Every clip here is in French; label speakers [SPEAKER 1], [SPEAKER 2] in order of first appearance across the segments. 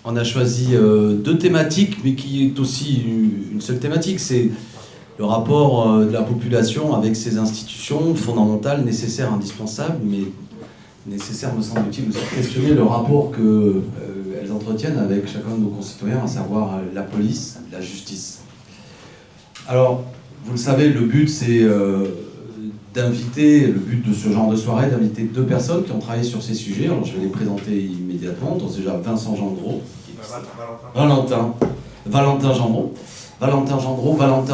[SPEAKER 1] On a choisi deux thématiques, mais qui est aussi une seule thématique, c'est le rapport de la population avec ces institutions fondamentales, nécessaires, indispensables, mais nécessaire, me semble-t-il, aussi de questionner le rapport qu'elles entretiennent avec chacun de nos concitoyens, à savoir la police, la justice. Alors, vous le savez, le but, c'est le but de ce genre de soirée, d'inviter deux personnes qui ont travaillé sur ces sujets. Alors, je vais les présenter immédiatement. Donc, déjà, Vincent Gendreau. Valentin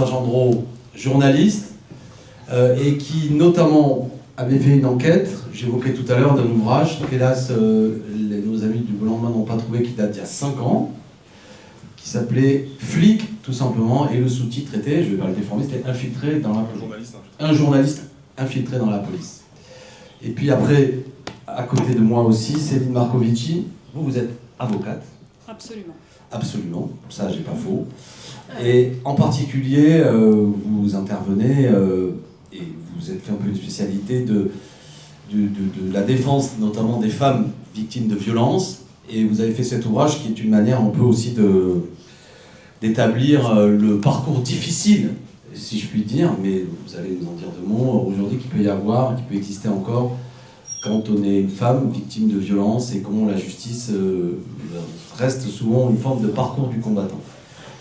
[SPEAKER 1] Gendreau, journaliste, et qui, notamment, avait fait une enquête, j'évoquais tout à l'heure, d'un ouvrage qu'hélas, nos amis du lendemain n'ont pas trouvé, qui date d'il y a 5 ans, qui s'appelait Flic, tout simplement, et le sous-titre était, je vais pas le déformer, c'était Infiltré dans la police. Un journaliste infiltré dans la police. Et puis après, à côté de moi aussi, Céline Marcovici, vous êtes avocate. Absolument, ça j'ai pas faux. Et en particulier, vous intervenez, et vous êtes fait un peu une spécialité de la défense, notamment des femmes victimes de violences. Et vous avez fait cet ouvrage qui est une manière un peu aussi d'établir le parcours difficile, si je puis dire, mais vous allez nous en dire deux mots, aujourd'hui qu'il peut y avoir, qui peut exister encore, quand on est une femme victime de violence et comment la justice reste souvent une forme de parcours du combattant.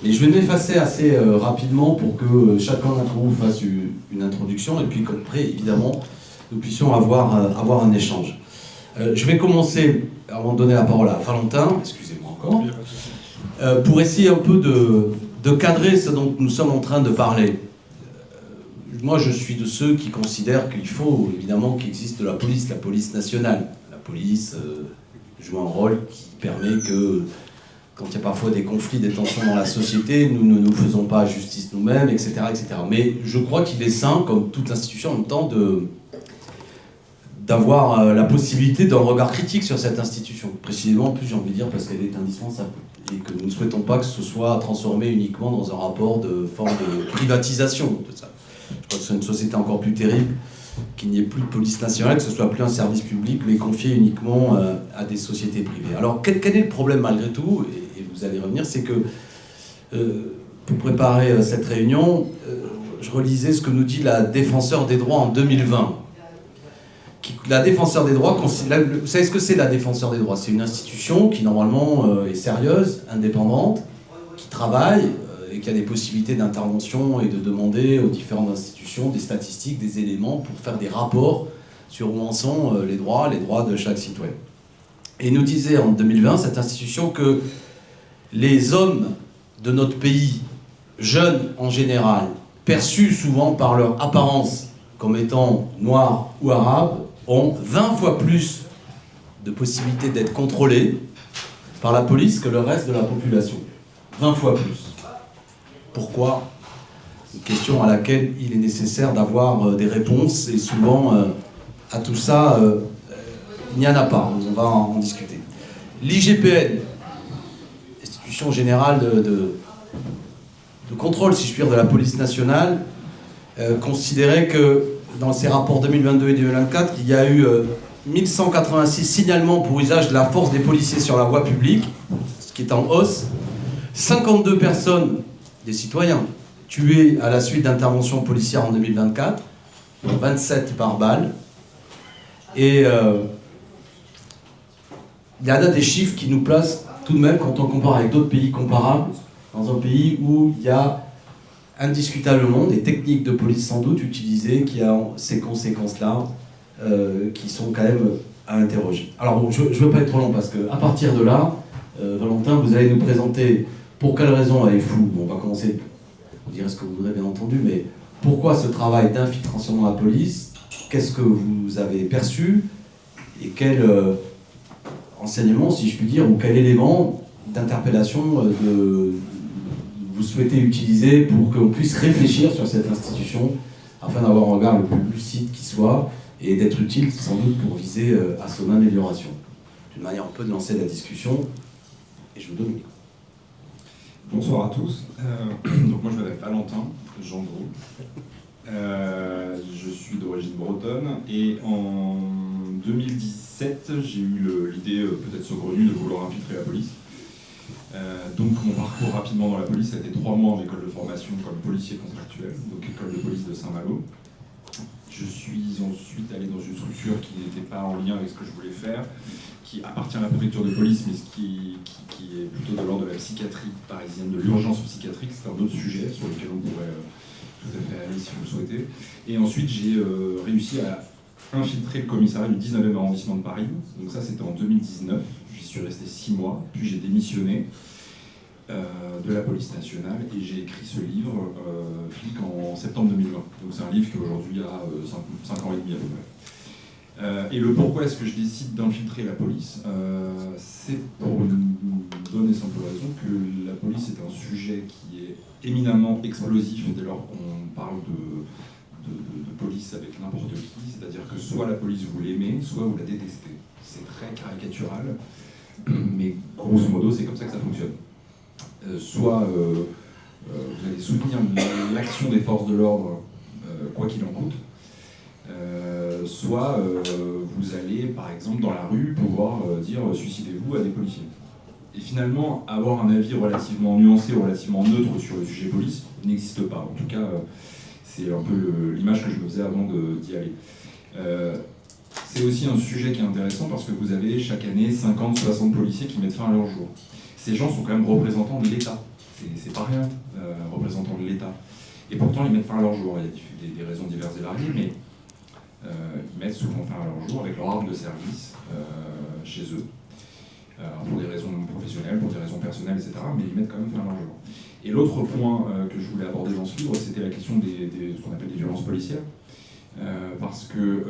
[SPEAKER 1] Et je vais m'effacer assez rapidement pour que chacun d'entre vous fasse une introduction et puis qu'après, évidemment, nous puissions avoir un échange. Je vais commencer, avant de donner la parole à Valentin, excusez-moi encore, pour essayer un peu de cadrer ce dont nous sommes en train de parler. Moi, je suis de ceux qui considèrent qu'il faut évidemment qu'il existe la police nationale. La police joue un rôle qui permet que, quand il y a parfois des conflits, des tensions dans la société, nous ne nous faisons pas justice nous-mêmes, etc., etc. Mais je crois qu'il est sain, comme toute institution, en même temps, d'avoir la possibilité d'un regard critique sur cette institution. Précisément, en plus, j'ai envie de dire, parce qu'elle est indispensable. Et que nous ne souhaitons pas que ce soit transformé uniquement dans un rapport de forme de privatisation de ça. Je crois que c'est une société encore plus terrible, qu'il n'y ait plus de police nationale, que ce soit plus un service public, mais confié uniquement à des sociétés privées. Alors, quel est le problème malgré tout, et vous allez revenir, c'est que pour préparer cette réunion, je relisais ce que nous dit la Défenseure des droits en 2020. La Défenseure des droits, vous savez ce que c'est la Défenseure des droits? C'est une institution qui normalement est sérieuse, indépendante, qui travaille et qui a des possibilités d'intervention et de demander aux différentes institutions des statistiques, des éléments pour faire des rapports sur où en sont les droits de chaque citoyen. Et il nous disait en 2020, cette institution, que les hommes de notre pays, jeunes en général, perçus souvent par leur apparence comme étant noirs ou arabes, ont 20 fois plus de possibilités d'être contrôlés par la police que le reste de la population. 20 fois plus. Pourquoi? Une question à laquelle il est nécessaire d'avoir des réponses, et souvent, à tout ça, il n'y en a pas. On va en discuter. L'IGPN, Institution Générale de Contrôle, si je puis dire, de la police nationale, considérait que dans ses rapports 2022 et 2024, il y a eu 1186 signalements pour usage de la force des policiers sur la voie publique, ce qui est en hausse, 52 personnes, des citoyens, tués à la suite d'interventions policières en 2024, dont 27 par balle, et il y en a des chiffres qui nous placent tout de même, quand on compare avec d'autres pays comparables, dans un pays où il y a indiscutablement des techniques de police sans doute utilisées qui ont ces conséquences-là, qui sont quand même à interroger. Alors bon, je ne veux pas être trop long parce qu'à partir de là, Valentin, vous allez nous présenter pour quelles raisons elle est floue. Bon, on va commencer, vous direz ce que vous voudrez bien entendu, mais pourquoi ce travail d'infiltration dans la police? Qu'est-ce que vous avez perçu? Et quel enseignement, si je puis dire, ou quel élément d'interpellation vous souhaitez utiliser pour qu'on puisse réfléchir sur cette institution afin d'avoir un regard le plus lucide qui soit et d'être utile sans doute pour viser à son amélioration. D'une manière un peu de lancer la discussion, et je vous donne le micro.
[SPEAKER 2] Bonsoir à tous. Donc moi je m'appelle Valentin Gendreau. Je suis d'origine bretonne et en 2017 j'ai eu l'idée peut-être saugrenue de vouloir infiltrer la police. Donc mon parcours rapidement dans la police, ça a été 3 mois en école de formation comme policier contractuel, donc école de police de Saint-Malo. Je suis ensuite allé dans une structure qui n'était pas en lien avec ce que je voulais faire, qui appartient à la préfecture de police, mais qui est plutôt de l'ordre de la psychiatrie parisienne, de l'urgence psychiatrique. C'est un autre sujet sur lequel on pourrait tout à fait aller si vous le souhaitez. Et ensuite, j'ai réussi à infiltrer le commissariat du 19e arrondissement de Paris. Donc ça, c'était en 2019. J'y suis resté 6 mois, puis j'ai démissionné de la police nationale et j'ai écrit ce livre, Flic, en septembre 2020. Donc c'est un livre qui aujourd'hui a 5 ans et demi à peu près. Et le pourquoi est-ce que je décide d'infiltrer la police, c'est pour une bonne et simple raison que la police est un sujet qui est éminemment explosif dès lors qu'on parle de police avec n'importe qui, c'est-à-dire que soit la police vous l'aimez, soit vous la détestez. C'est très caricatural, mais grosso modo c'est comme ça que ça fonctionne. Soit vous allez soutenir l'action des forces de l'ordre, quoi qu'il en coûte, soit vous allez, par exemple, dans la rue, pouvoir dire « suicidez-vous » à des policiers. Et finalement, avoir un avis relativement nuancé, relativement neutre sur le sujet police n'existe pas. En tout cas, c'est un peu l'image que je me faisais avant d'y aller. C'est aussi un sujet qui est intéressant parce que vous avez chaque année 50-60 policiers qui mettent fin à leur jour. Ces gens sont quand même représentants de l'État. C'est pas rien, représentants de l'État. Et pourtant, ils mettent fin à leur jour. Il y a des raisons diverses et variées, mais ils mettent souvent fin à leur jour avec leur arme de service chez eux, pour des raisons professionnelles, pour des raisons personnelles, etc. Mais ils mettent quand même fin à leur jour. Et l'autre point que je voulais aborder dans ce livre, c'était la question de ce qu'on appelle des violences policières. Parce que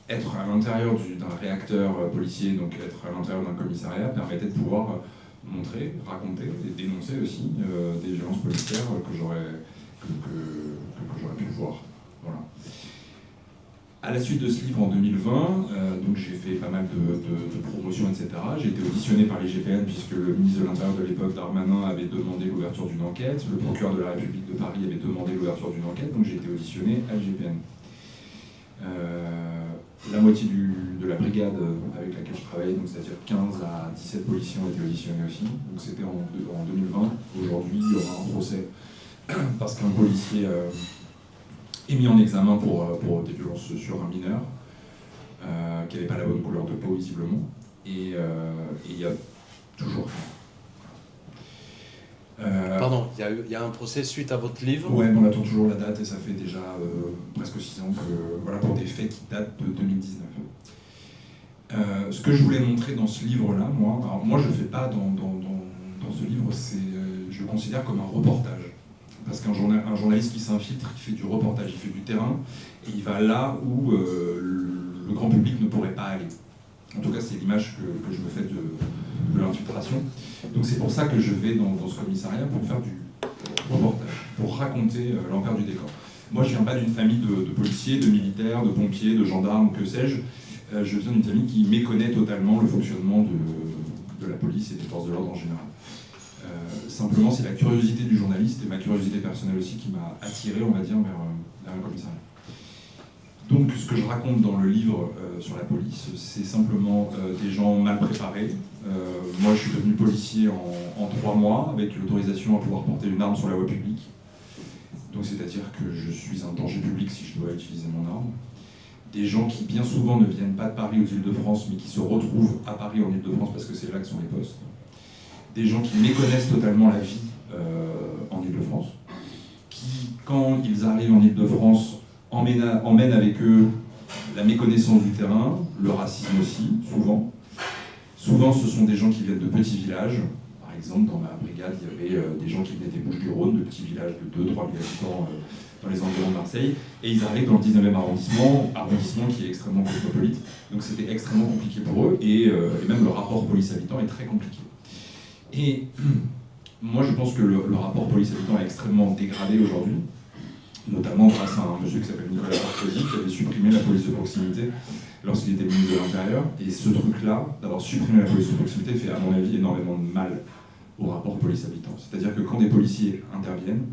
[SPEAKER 2] être à l'intérieur d'un réacteur policier, donc être à l'intérieur d'un commissariat, permettait de pouvoir montrer, raconter et dénoncer aussi des violences policières que j'aurais pu voir. Voilà. À la suite de ce livre en 2020, donc j'ai fait pas mal de promotions, etc. J'ai été auditionné par l'IGPN puisque le ministre de l'Intérieur de l'époque, Darmanin, avait demandé l'ouverture d'une enquête. Le procureur de la République de Paris avait demandé l'ouverture d'une enquête, donc j'ai été auditionné à l'IGPN. La moitié de la brigade avec laquelle je travaillais, donc c'est-à-dire 15 à 17 policiers ont été auditionnés aussi. Donc c'était en 2020. Aujourd'hui, il y aura un procès parce qu'un policier est mis en examen pour des violences sur un mineur qui n'avait pas la bonne couleur de peau visiblement. Et il y a toujours...
[SPEAKER 1] Pardon, il y a un procès suite à votre livre?
[SPEAKER 2] Ouais, on attend toujours la date et ça fait déjà presque 6 ans que, voilà, pour des faits qui datent de 2019. Ce que je voulais montrer dans ce livre-là, moi je ne le fais pas dans ce livre, je le considère comme un reportage. Parce qu'un journaliste qui s'infiltre, il fait du reportage, il fait du terrain, et il va là où le grand public ne pourrait pas aller. En tout cas, c'est l'image que je me fais de l'infiltration. Donc c'est pour ça que je vais dans ce commissariat pour faire du reportage, pour raconter l'envers du décor. Moi, je ne viens pas d'une famille de policiers, de militaires, de pompiers, de gendarmes, que sais-je. Je viens d'une famille qui méconnaît totalement le fonctionnement de la police et des forces de l'ordre en général. Simplement, c'est la curiosité du journaliste et ma curiosité personnelle aussi qui m'a attiré, on va dire, vers un commissariat. Donc, ce que je raconte dans le livre sur la police, c'est simplement des gens mal préparés. Moi, je suis devenu policier en 3 mois, avec l'autorisation à pouvoir porter une arme sur la voie publique. Donc, c'est-à-dire que je suis un danger public si je dois utiliser mon arme. Des gens qui, bien souvent, ne viennent pas de Paris aux Îles-de-France, mais qui se retrouvent à Paris en Île-de-France parce que c'est là que sont les postes. Des gens qui méconnaissent totalement la vie en Île-de-France, qui, quand ils arrivent en Île-de-France, emmènent avec eux la méconnaissance du terrain, le racisme aussi, souvent. Souvent, ce sont des gens qui viennent de petits villages. Par exemple, dans ma brigade, il y avait des gens qui venaient des Bouches-du-Rhône, de petits villages de 2-3 000 habitants dans les environs de Marseille, et ils arrivent dans le 19e arrondissement qui est extrêmement cosmopolite. Donc c'était extrêmement compliqué pour eux, et même le rapport police-habitant est très compliqué. Et moi, je pense que le rapport police-habitant est extrêmement dégradé aujourd'hui, notamment grâce à un monsieur qui s'appelle Nicolas Sarkozy, qui avait supprimé la police de proximité lorsqu'il était ministre de l'Intérieur. Et ce truc-là, d'avoir supprimé la police de proximité, fait à mon avis énormément de mal au rapport police-habitant. C'est-à-dire que quand des policiers interviennent,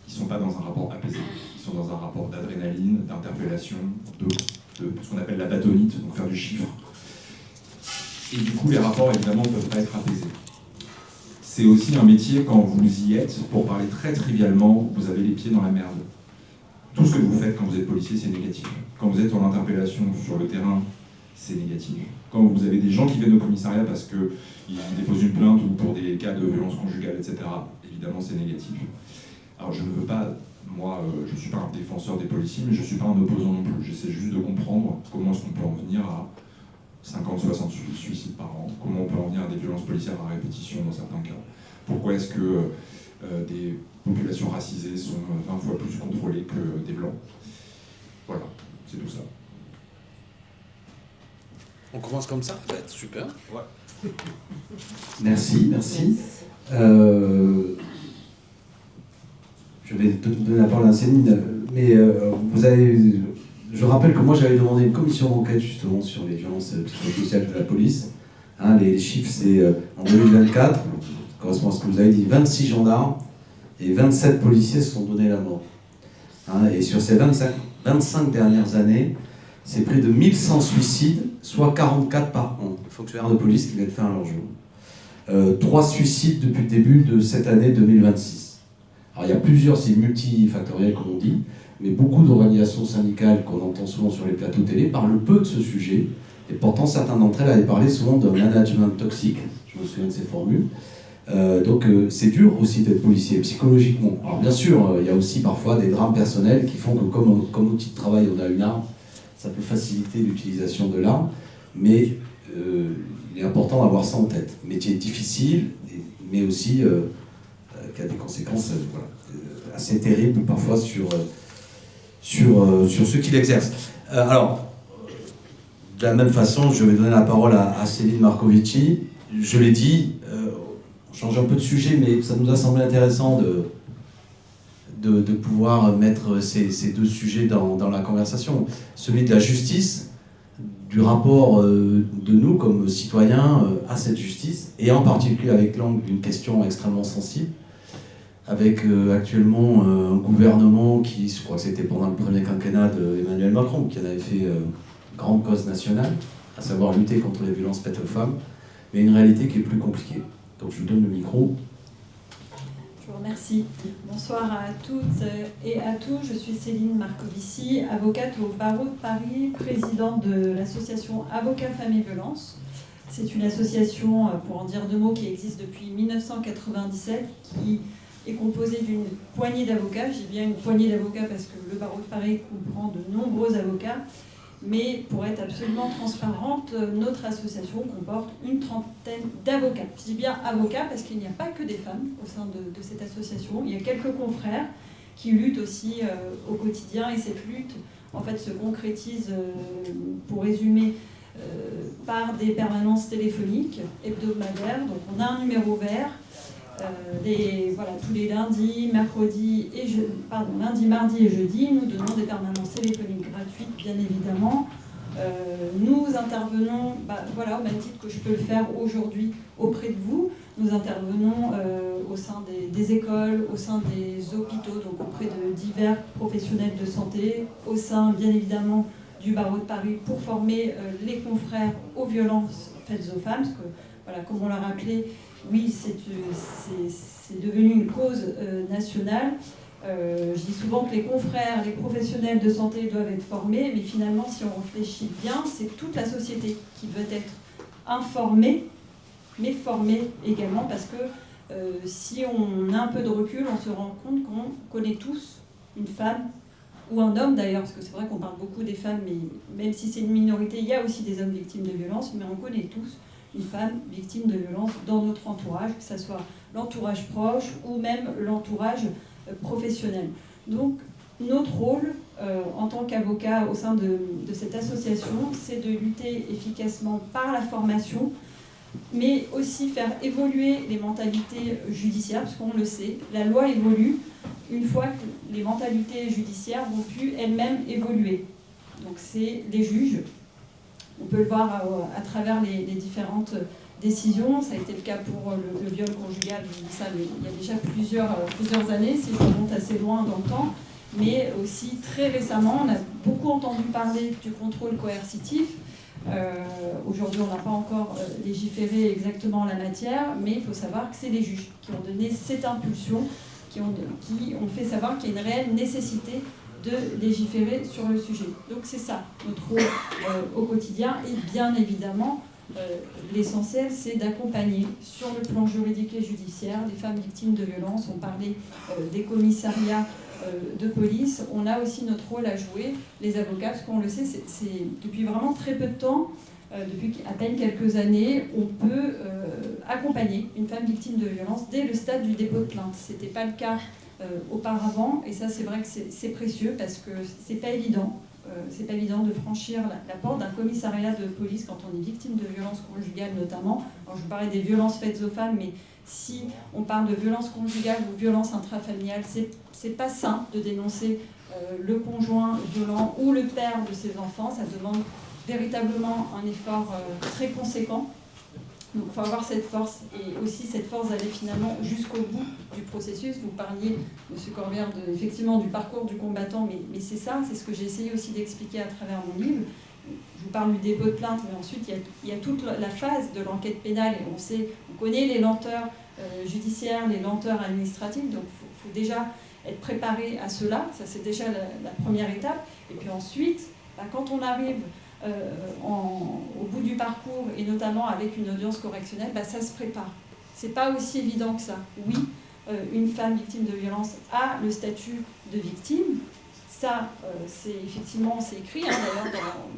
[SPEAKER 2] ils ne sont pas dans un rapport apaisé, ils sont dans un rapport d'adrénaline, d'interpellation, de ce qu'on appelle la bâtonnite, donc faire du chiffre. Et du coup, les rapports, évidemment, ne peuvent pas être apaisés. c'est aussi un métier, quand vous y êtes, pour parler très trivialement, vous avez les pieds dans la merde. Tout ce que vous faites quand vous êtes policier, c'est négatif. Quand vous êtes en interpellation sur le terrain, c'est négatif. Quand vous avez des gens qui viennent au commissariat parce qu'ils déposent une plainte ou pour des cas de violence conjugale, etc., évidemment, c'est négatif. Alors, je ne veux pas, moi, je ne suis pas un défenseur des policiers, mais je ne suis pas un opposant non plus. J'essaie juste de comprendre comment est-ce qu'on peut en venir à 50-60 suicides par an, comment on peut en venir à des violences policières à répétition dans certains cas. Pourquoi est-ce que des populations racisées sont 20 fois plus contrôlées que des blancs. Voilà, c'est tout ça.
[SPEAKER 1] On commence comme ça? Ça va être super.
[SPEAKER 2] Ouais.
[SPEAKER 3] Merci. Je vais te donner la parole à Céline, mais je rappelle que moi j'avais demandé une commission d'enquête justement sur les violences psychosociales de la police. Hein, les chiffres, c'est en 2024, ça correspond à ce que vous avez dit, 26 gendarmes et 27 policiers se sont donné la mort. Hein, et sur ces 25 dernières années, c'est près de 1100 suicides, soit 44 par an. Les fonctionnaires de police qui viennent faire leur jour. 3 suicides depuis le début de cette année 2026. Alors il y a plusieurs, c'est multifactoriel comme on dit, mais beaucoup d'organisations syndicales qu'on entend souvent sur les plateaux télé parlent peu de ce sujet, et pourtant certains d'entre elles avaient parlé souvent de management toxique, je me souviens de ces formules. Donc c'est dur aussi d'être policier, psychologiquement. Alors bien sûr, il y a aussi parfois des drames personnels qui font que comme outil de travail on a une arme, ça peut faciliter l'utilisation de l'arme, mais il est important d'avoir ça en tête. Métier difficile, mais aussi qui a des conséquences assez terribles parfois sur ceux qui l'exercent. Alors, de la même façon, je vais donner la parole à Céline Marcovici. Je l'ai dit, on change un peu de sujet, mais ça nous a semblé intéressant de pouvoir mettre ces deux sujets dans la conversation. Celui de la justice, du rapport de nous comme citoyens à cette justice, et en particulier avec l'angle d'une question extrêmement sensible, avec actuellement un gouvernement qui, je crois que c'était pendant le premier quinquennat d'Emmanuel Macron, qui en avait fait grande cause nationale, à savoir lutter contre les violences faites aux femmes, mais une réalité qui est plus compliquée. Donc je vous donne le micro.
[SPEAKER 4] Je vous remercie. Bonsoir à toutes et à tous. Je suis Céline Marcovici, avocate au barreau de Paris, présidente de l'association Avocats Femmes et Violences. C'est une association, pour en dire deux mots, qui existe depuis 1997, qui est composée d'une poignée d'avocats. Je dis bien une poignée d'avocats parce que le barreau de Paris comprend de nombreux avocats. Mais pour être absolument transparente, notre association comporte une trentaine d'avocats. Je dis bien avocats parce qu'il n'y a pas que des femmes au sein de cette association. Il y a quelques confrères qui luttent aussi au quotidien, et cette lutte en fait se concrétise, pour résumer, par des permanences téléphoniques hebdomadaires. Donc on a un numéro vert. Tous les lundis, lundi, mardi et jeudi, nous donnons des permanences téléphoniques gratuites, bien évidemment. Nous intervenons, au même titre que je peux le faire aujourd'hui auprès de vous. Nous intervenons au sein des écoles, au sein des hôpitaux, donc auprès de divers professionnels de santé, au sein, bien évidemment, du barreau de Paris pour former les confrères aux violences faites aux femmes, parce que, comme on l'a rappelé, oui, c'est devenu une cause nationale. Je dis souvent que les confrères, les professionnels de santé doivent être formés, mais finalement, si on réfléchit bien, c'est toute la société qui doit être informée, mais formée également, parce que si on a un peu de recul, on se rend compte qu'on connaît tous une femme, ou un homme d'ailleurs, parce que c'est vrai qu'on parle beaucoup des femmes, mais même si c'est une minorité, il y a aussi des hommes victimes de violences, mais on connaît tous une femme victime de violence dans notre entourage, que ce soit l'entourage proche ou même l'entourage professionnel. Donc notre rôle en tant qu'avocat au sein de cette association, c'est de lutter efficacement par la formation, mais aussi faire évoluer les mentalités judiciaires, parce qu'on le sait, la loi évolue une fois que les mentalités judiciaires vont plus elles-mêmes évoluer. Donc c'est les juges. On peut le voir à travers les différentes décisions. Ça a été le cas pour le viol conjugal, je dis ça, mais il y a déjà plusieurs années, si je remonte assez loin dans le temps. Mais aussi très récemment, on a beaucoup entendu parler du contrôle coercitif. Aujourd'hui, on n'a pas encore légiféré exactement en la matière, mais il faut savoir que c'est les juges qui ont donné cette impulsion, qui ont fait savoir qu'il y a une réelle nécessité de légiférer sur le sujet. Donc c'est ça, notre rôle au quotidien. Et bien évidemment, l'essentiel, c'est d'accompagner sur le plan juridique et judiciaire les femmes victimes de violences. On parlait des commissariats de police. On a aussi notre rôle à jouer, les avocats, parce qu'on le sait, c'est depuis vraiment très peu de temps, depuis à peine quelques années, on peut accompagner une femme victime de violence dès le stade du dépôt de plainte. Ce n'était pas le cas auparavant, et ça c'est vrai que c'est précieux parce que c'est pas évident. C'est pas évident de franchir la porte d'un commissariat de police quand on est victime de violences conjugales notamment. Alors je vous parlais des violences faites aux femmes, mais si on parle de violences conjugales ou violences intrafamiliales, c'est pas simple de dénoncer le conjoint violent ou le père de ses enfants. Ça demande véritablement un effort très conséquent. Donc il faut avoir cette force, et aussi cette force d'aller finalement jusqu'au bout du processus. Vous parliez, M. Corbière, effectivement du parcours du combattant, mais c'est ça, c'est ce que j'ai essayé aussi d'expliquer à travers mon livre. Je vous parle du dépôt de plainte, mais ensuite il y a toute la phase de l'enquête pénale, et on connaît les lenteurs judiciaires, les lenteurs administratives, donc il faut déjà être préparé à cela, ça c'est déjà la première étape. Et puis ensuite, quand on arrive au bout du parcours, et notamment avec une audience correctionnelle, ça se prépare. C'est pas aussi évident que ça. Oui, une femme victime de violence a le statut de victime. Ça, c'est écrit d'ailleurs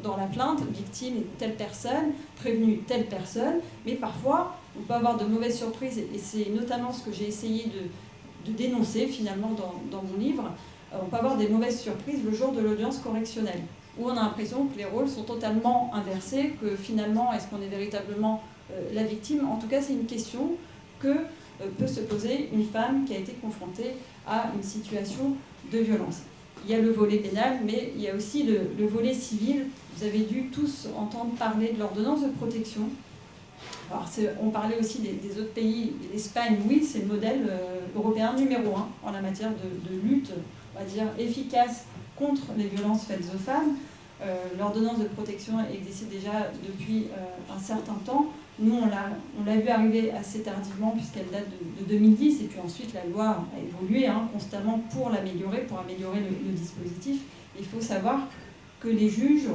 [SPEAKER 4] dans la plainte, victime telle personne, prévenue telle personne, mais parfois on peut avoir de mauvaises surprises, et c'est notamment ce que j'ai essayé de dénoncer finalement dans mon livre. On peut avoir des mauvaises surprises le jour de l'audience correctionnelle, où on a l'impression que les rôles sont totalement inversés, que finalement, est-ce qu'on est véritablement la victime? En tout cas, c'est une question que peut se poser une femme qui a été confrontée à une situation de violence. Il y a le volet pénal, mais il y a aussi le volet civil. Vous avez dû tous entendre parler de l'ordonnance de protection. Alors, on parlait aussi des autres pays. L'Espagne, oui, c'est le modèle européen numéro 1 en la matière de lutte, on va dire, efficace contre les violences faites aux femmes. L'ordonnance de protection existe déjà depuis un certain temps. Nous, on l'a vu arriver assez tardivement puisqu'elle date de 2010, et puis ensuite la loi a évolué constamment pour l'améliorer, pour améliorer le dispositif. Il faut savoir que les juges,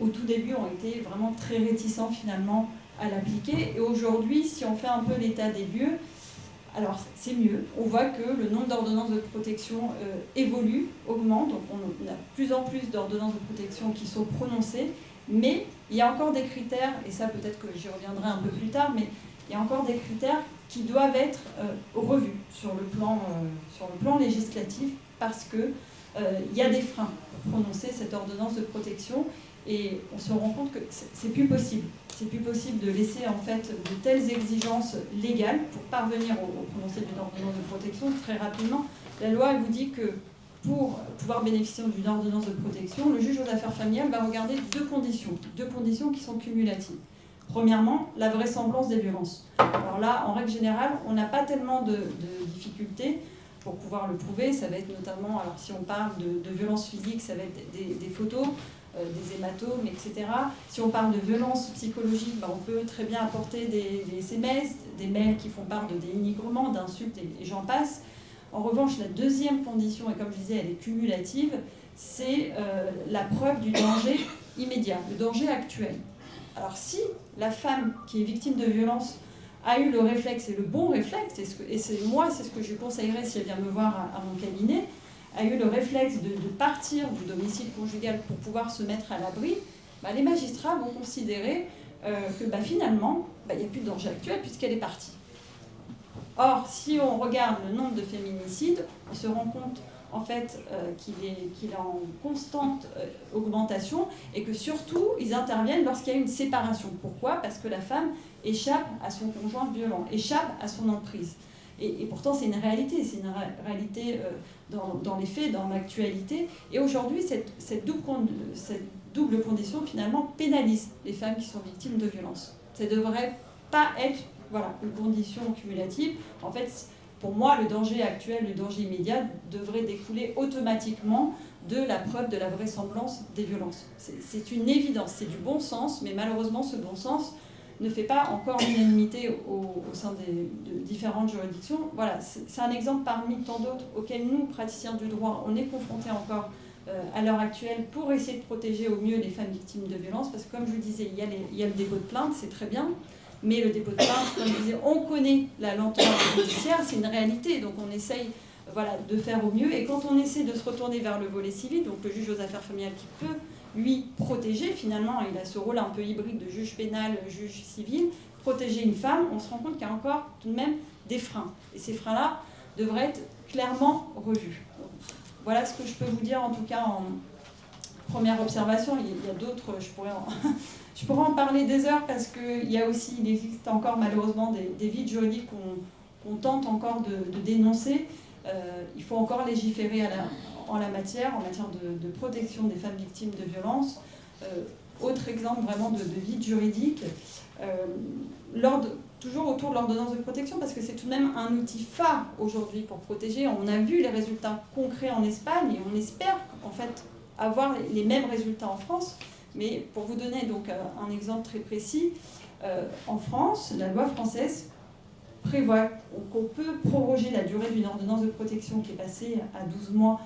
[SPEAKER 4] au tout début, ont été vraiment très réticents finalement à l'appliquer. Et aujourd'hui, si on fait un peu l'état des lieux, alors c'est mieux. On voit que le nombre d'ordonnances de protection évolue, augmente. Donc on a de plus en plus d'ordonnances de protection qui sont prononcées. Mais il y a encore des critères, et ça peut-être que j'y reviendrai un peu plus tard, mais il y a encore des critères qui doivent être revus sur le plan législatif, parce qu'il y a des freins pour prononcer cette ordonnance de protection, et on se rend compte que c'est plus possible. C'est plus possible de laisser en fait de telles exigences légales pour parvenir au prononcé d'une ordonnance de protection très rapidement. La loi vous dit que pour pouvoir bénéficier d'une ordonnance de protection, le juge aux affaires familiales va regarder deux conditions qui sont cumulatives. Premièrement, la vraisemblance des violences. Alors là, en règle générale, on n'a pas tellement de difficultés pour pouvoir le prouver. Ça va être notamment, alors si on parle de violences physiques, ça va être des photos, des hématomes, etc. Si on parle de violences psychologiques, on peut très bien apporter des SMS, des mails qui font part de dénigrement, d'insultes, et j'en passe. En revanche, la deuxième condition, et comme je disais, elle est cumulative, c'est la preuve du danger immédiat, le danger actuel. Alors si la femme qui est victime de violence a eu le réflexe, et le bon réflexe, et c'est ce que je conseillerais si elle vient me voir à mon cabinet, a eu le réflexe de partir du domicile conjugal pour pouvoir se mettre à l'abri, les magistrats vont considérer que finalement, il n'y a plus de danger actuel puisqu'elle est partie. Or, si on regarde le nombre de féminicides, on se rend compte en fait qu'il est en constante augmentation, et que surtout, ils interviennent lorsqu'il y a une séparation. Pourquoi? Parce que la femme échappe à son conjoint violent, échappe à son emprise. Et pourtant, c'est une réalité dans les faits, dans l'actualité. Et aujourd'hui, cette double condition, finalement, pénalise les femmes qui sont victimes de violences. Ça ne devrait pas être une condition cumulative. En fait, pour moi, le danger actuel, le danger immédiat, devrait découler automatiquement de la preuve de la vraisemblance des violences. C'est une évidence, c'est du bon sens, mais malheureusement, ce bon sens ne fait pas encore l'unanimité au sein de différentes juridictions. Voilà, c'est un exemple parmi tant d'autres auxquels nous, praticiens du droit, on est confrontés encore à l'heure actuelle pour essayer de protéger au mieux les femmes victimes de violences, parce que comme je vous disais, il y a le dépôt de plainte, c'est très bien, mais le dépôt de plainte, comme je disais, on connaît la lenteur judiciaire, c'est une réalité, donc on essaye de faire au mieux, et quand on essaie de se retourner vers le volet civil, donc le juge aux affaires familiales qui peut lui protéger, finalement, il a ce rôle un peu hybride de juge pénal, juge civil, protéger une femme, on se rend compte qu'il y a encore tout de même des freins, et ces freins-là devraient être clairement revus. Voilà ce que je peux vous dire en tout cas en première observation. Il y a d'autres, je pourrais en parler des heures parce qu'il existe encore malheureusement des vides juridiques qu'on tente encore de dénoncer. Il faut encore légiférer en matière de protection des femmes victimes de violences. Autre exemple vraiment de vide juridique, toujours autour de l'ordonnance de protection, parce que c'est tout de même un outil phare aujourd'hui pour protéger. On a vu les résultats concrets en Espagne et on espère en fait avoir les mêmes résultats en France. Mais pour vous donner donc un exemple très précis, en France, la loi française prévoit qu'on peut proroger la durée d'une ordonnance de protection qui est passée à 12 mois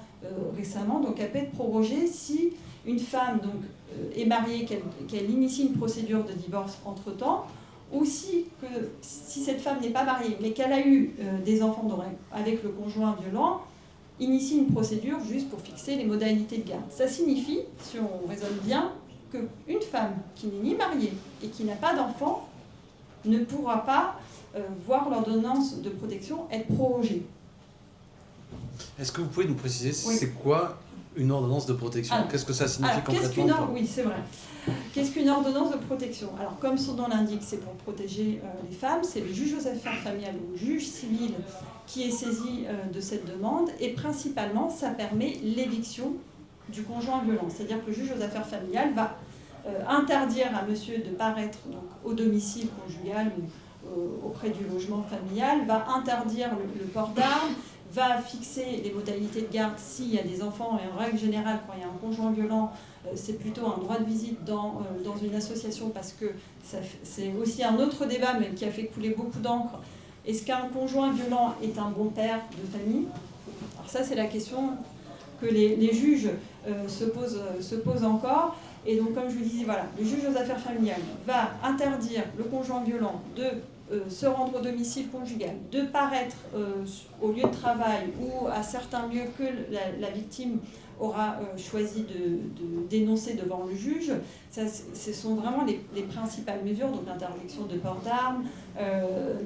[SPEAKER 4] récemment. Donc elle peut être prorogée si une femme est mariée, qu'elle initie une procédure de divorce entre-temps, ou si cette femme n'est pas mariée, mais qu'elle a eu des enfants avec le conjoint violent, initie une procédure juste pour fixer les modalités de garde. Ça signifie, si on raisonne bien, qu'une femme qui n'est ni mariée et qui n'a pas d'enfant ne pourra pas voir l'ordonnance de protection être prorogée.
[SPEAKER 1] Est-ce que vous pouvez nous préciser
[SPEAKER 4] Oui.
[SPEAKER 1] c'est quoi une ordonnance de protection? Qu'est-ce que ça signifie concrètement?
[SPEAKER 4] Oui, c'est vrai. Qu'est-ce qu'une ordonnance de protection? Alors, comme son nom l'indique, c'est pour protéger les femmes. C'est le juge aux affaires familiales ou le juge civil qui est saisi de cette demande. Et principalement, ça permet l'éviction du conjoint violent. C'est-à-dire que le juge aux affaires familiales va interdire à monsieur de paraître au domicile conjugal ou auprès du logement familial, va interdire le port d'armes, va fixer les modalités de garde s'il y a des enfants, et en règle générale, quand il y a un conjoint violent, c'est plutôt un droit de visite dans une association, parce que c'est aussi un autre débat, mais qui a fait couler beaucoup d'encre. Est-ce qu'un conjoint violent est un bon père de famille? Alors ça, c'est la question que les juges se posent encore. Et donc, comme je vous disais, voilà, le juge aux affaires familiales va interdire le conjoint violent de se rendre au domicile conjugal, de paraître au lieu de travail ou à certains lieux que la victime aura choisi de dénoncer devant le juge. Ce sont vraiment les principales mesures, donc l'interdiction de port d'armes,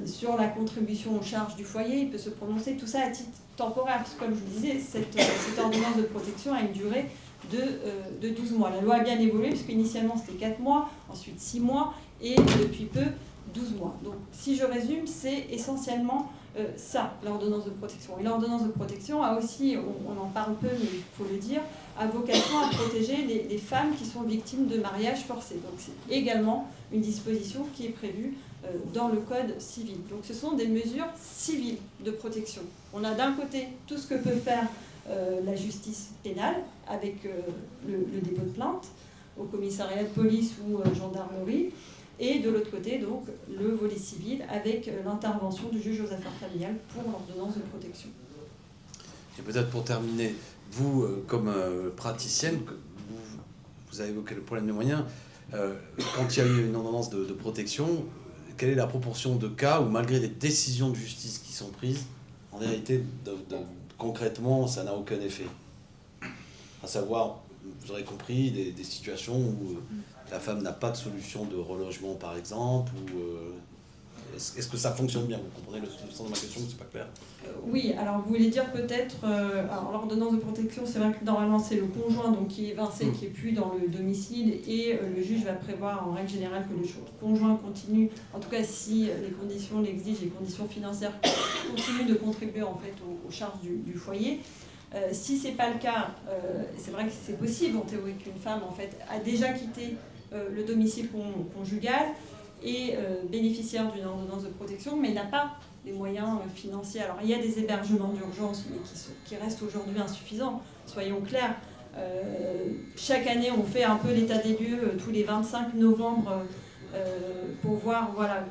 [SPEAKER 4] sur la contribution aux charges du foyer, il peut se prononcer, tout ça à titre temporaire, parce que comme je vous disais, cette ordonnance de protection a une durée de 12 mois. La loi a bien évolué, puisque initialement c'était 4 mois, ensuite 6 mois, et depuis peu 12 mois. Donc si je résume, c'est essentiellement ça, l'ordonnance de protection. Et l'ordonnance de protection a aussi, on en parle peu, mais il faut le dire, a vocation à protéger les femmes qui sont victimes de mariage forcé. Donc c'est également une disposition qui est prévue dans le Code civil. Donc ce sont des mesures civiles de protection. On a d'un côté tout ce que peut faire la justice pénale avec le dépôt de plainte au commissariat de police ou gendarmerie, et de l'autre côté donc le volet civil avec l'intervention du juge aux affaires familiales pour l'ordonnance de protection.
[SPEAKER 1] Et peut-être pour terminer, vous comme praticienne, vous avez évoqué le problème des moyens, quand il y a eu une ordonnance de protection, quelle est la proportion de cas où malgré des décisions de justice qui sont prises, en réalité concrètement, ça n'a aucun effet. À savoir, vous aurez compris, des situations où la femme n'a pas de solution de relogement, par exemple, ou est-ce que ça fonctionne bien? Vous comprenez le sens de ma question, c'est pas clair?
[SPEAKER 4] Oui, alors vous voulez dire peut-être, alors l'ordonnance de protection, c'est vrai que normalement c'est le conjoint donc, qui est évincé, qui est plus dans le domicile, et le juge va prévoir en règle générale que le conjoint continue, en tout cas si les conditions l'exigent, les conditions financières, continue de contribuer en fait aux charges du foyer. Si c'est pas le cas, c'est vrai que c'est possible en théorie qu'une femme en fait a déjà quitté le domicile conjugal et bénéficiaire d'une ordonnance de protection, mais n'a pas les moyens financiers. Alors il y a des hébergements d'urgence, mais qui restent aujourd'hui insuffisants, soyons clairs. Chaque année, on fait un peu l'état des lieux tous les 25 novembre pour voir voilà,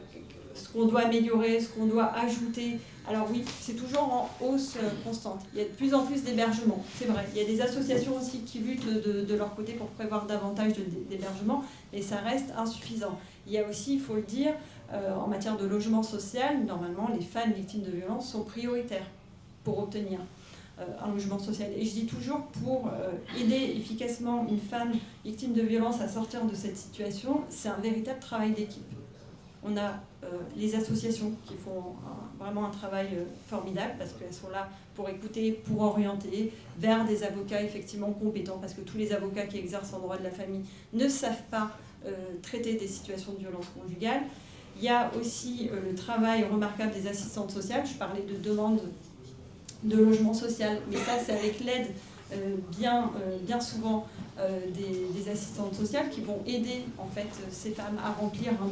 [SPEAKER 4] ce qu'on doit améliorer, ce qu'on doit ajouter. Alors oui, c'est toujours en hausse constante. Il y a de plus en plus d'hébergements, c'est vrai. Il y a des associations aussi qui luttent de leur côté pour prévoir davantage d'hébergements, mais ça reste insuffisant. Il y a aussi, il faut le dire, en matière de logement social, normalement, les femmes victimes de violences sont prioritaires pour obtenir un logement social. Et je dis toujours, pour aider efficacement une femme victime de violence à sortir de cette situation, c'est un véritable travail d'équipe. On a les associations qui font vraiment un travail formidable parce qu'elles sont là pour écouter, pour orienter vers des avocats effectivement compétents, parce que tous les avocats qui exercent en droit de la famille ne savent pas traiter des situations de violence conjugale. Il y a aussi le travail remarquable des assistantes sociales. Je parlais de demande de logement social, mais ça c'est avec l'aide bien souvent des assistantes sociales qui vont aider en fait ces femmes à remplir un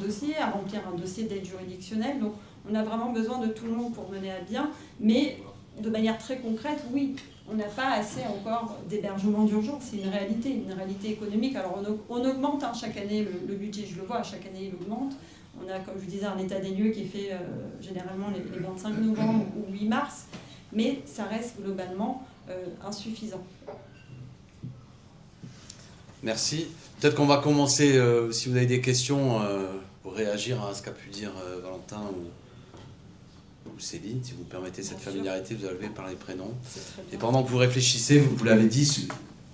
[SPEAKER 4] dossier d'aide juridictionnelle. Donc on a vraiment besoin de tout le monde pour mener à bien, mais de manière très concrète, oui, on n'a pas assez encore d'hébergement d'urgence, c'est une réalité économique. Alors on augmente chaque année le budget, je le vois, chaque année il augmente. On a, comme je vous disais, un état des lieux qui est fait généralement les 25 novembre ou 8 mars, mais ça reste globalement insuffisant.
[SPEAKER 1] Merci. Peut-être qu'on va commencer, si vous avez des questions, pour réagir à ce qu'a pu dire Valentin ou Céline, si vous permettez cette familiarité, vous avez par les prénoms. Et pendant que vous réfléchissez, vous l'avez dit,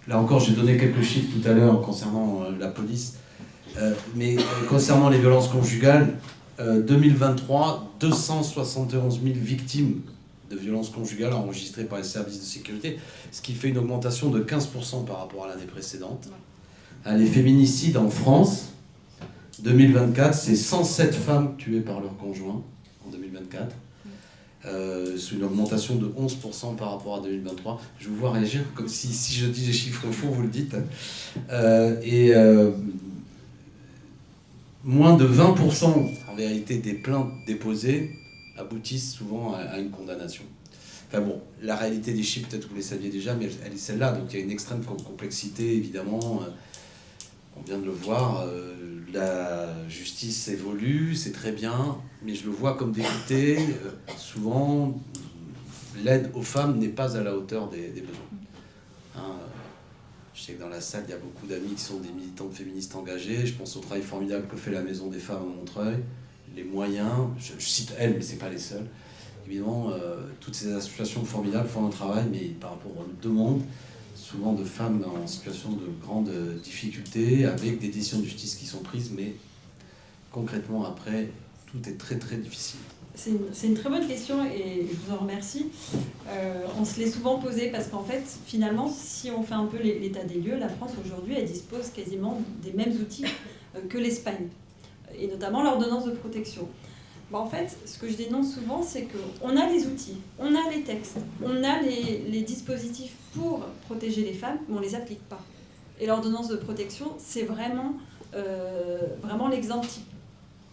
[SPEAKER 1] là encore j'ai donné quelques chiffres tout à l'heure concernant la police, mais concernant les violences conjugales, 2023, 271 000 victimes de violences conjugales enregistrées par les services de sécurité, ce qui fait une augmentation de 15% par rapport à l'année précédente. Les féminicides en France, 2024, c'est 107 femmes tuées par leur conjoint en 2024. C'est une augmentation de 11% par rapport à 2023. Je vous vois réagir comme si je dis des chiffres faux, vous le dites. Moins de 20% en vérité des plaintes déposées aboutissent souvent à une condamnation. Enfin bon, la réalité des chiffres, peut-être que vous les saviez déjà, mais elle est celle-là. Donc il y a une extrême complexité, évidemment. On vient de le voir, la justice évolue, c'est très bien, mais je le vois comme député. Souvent, l'aide aux femmes n'est pas à la hauteur des besoins. Je sais que dans la salle, il y a beaucoup d'amis qui sont des militantes féministes engagées. Je pense au travail formidable que fait la Maison des Femmes à Montreuil. Les moyens, je cite elles, mais ce n'est pas les seules. Évidemment, toutes ces associations formidables font un travail, mais par rapport aux demandes, souvent de femmes en situation de grande difficulté, avec des décisions de justice qui sont prises, mais concrètement, après, tout est très très difficile.
[SPEAKER 4] C'est une très bonne question et je vous en remercie. On se l'est souvent posé parce qu'en fait, finalement, si on fait un peu l'état des lieux, la France aujourd'hui, elle dispose quasiment des mêmes outils que l'Espagne, et notamment l'ordonnance de protection. En fait, ce que je dénonce souvent, c'est qu'on a les outils, on a les textes, on a les dispositifs pour protéger les femmes, mais on ne les applique pas. Et l'ordonnance de protection, c'est vraiment l'exemple type.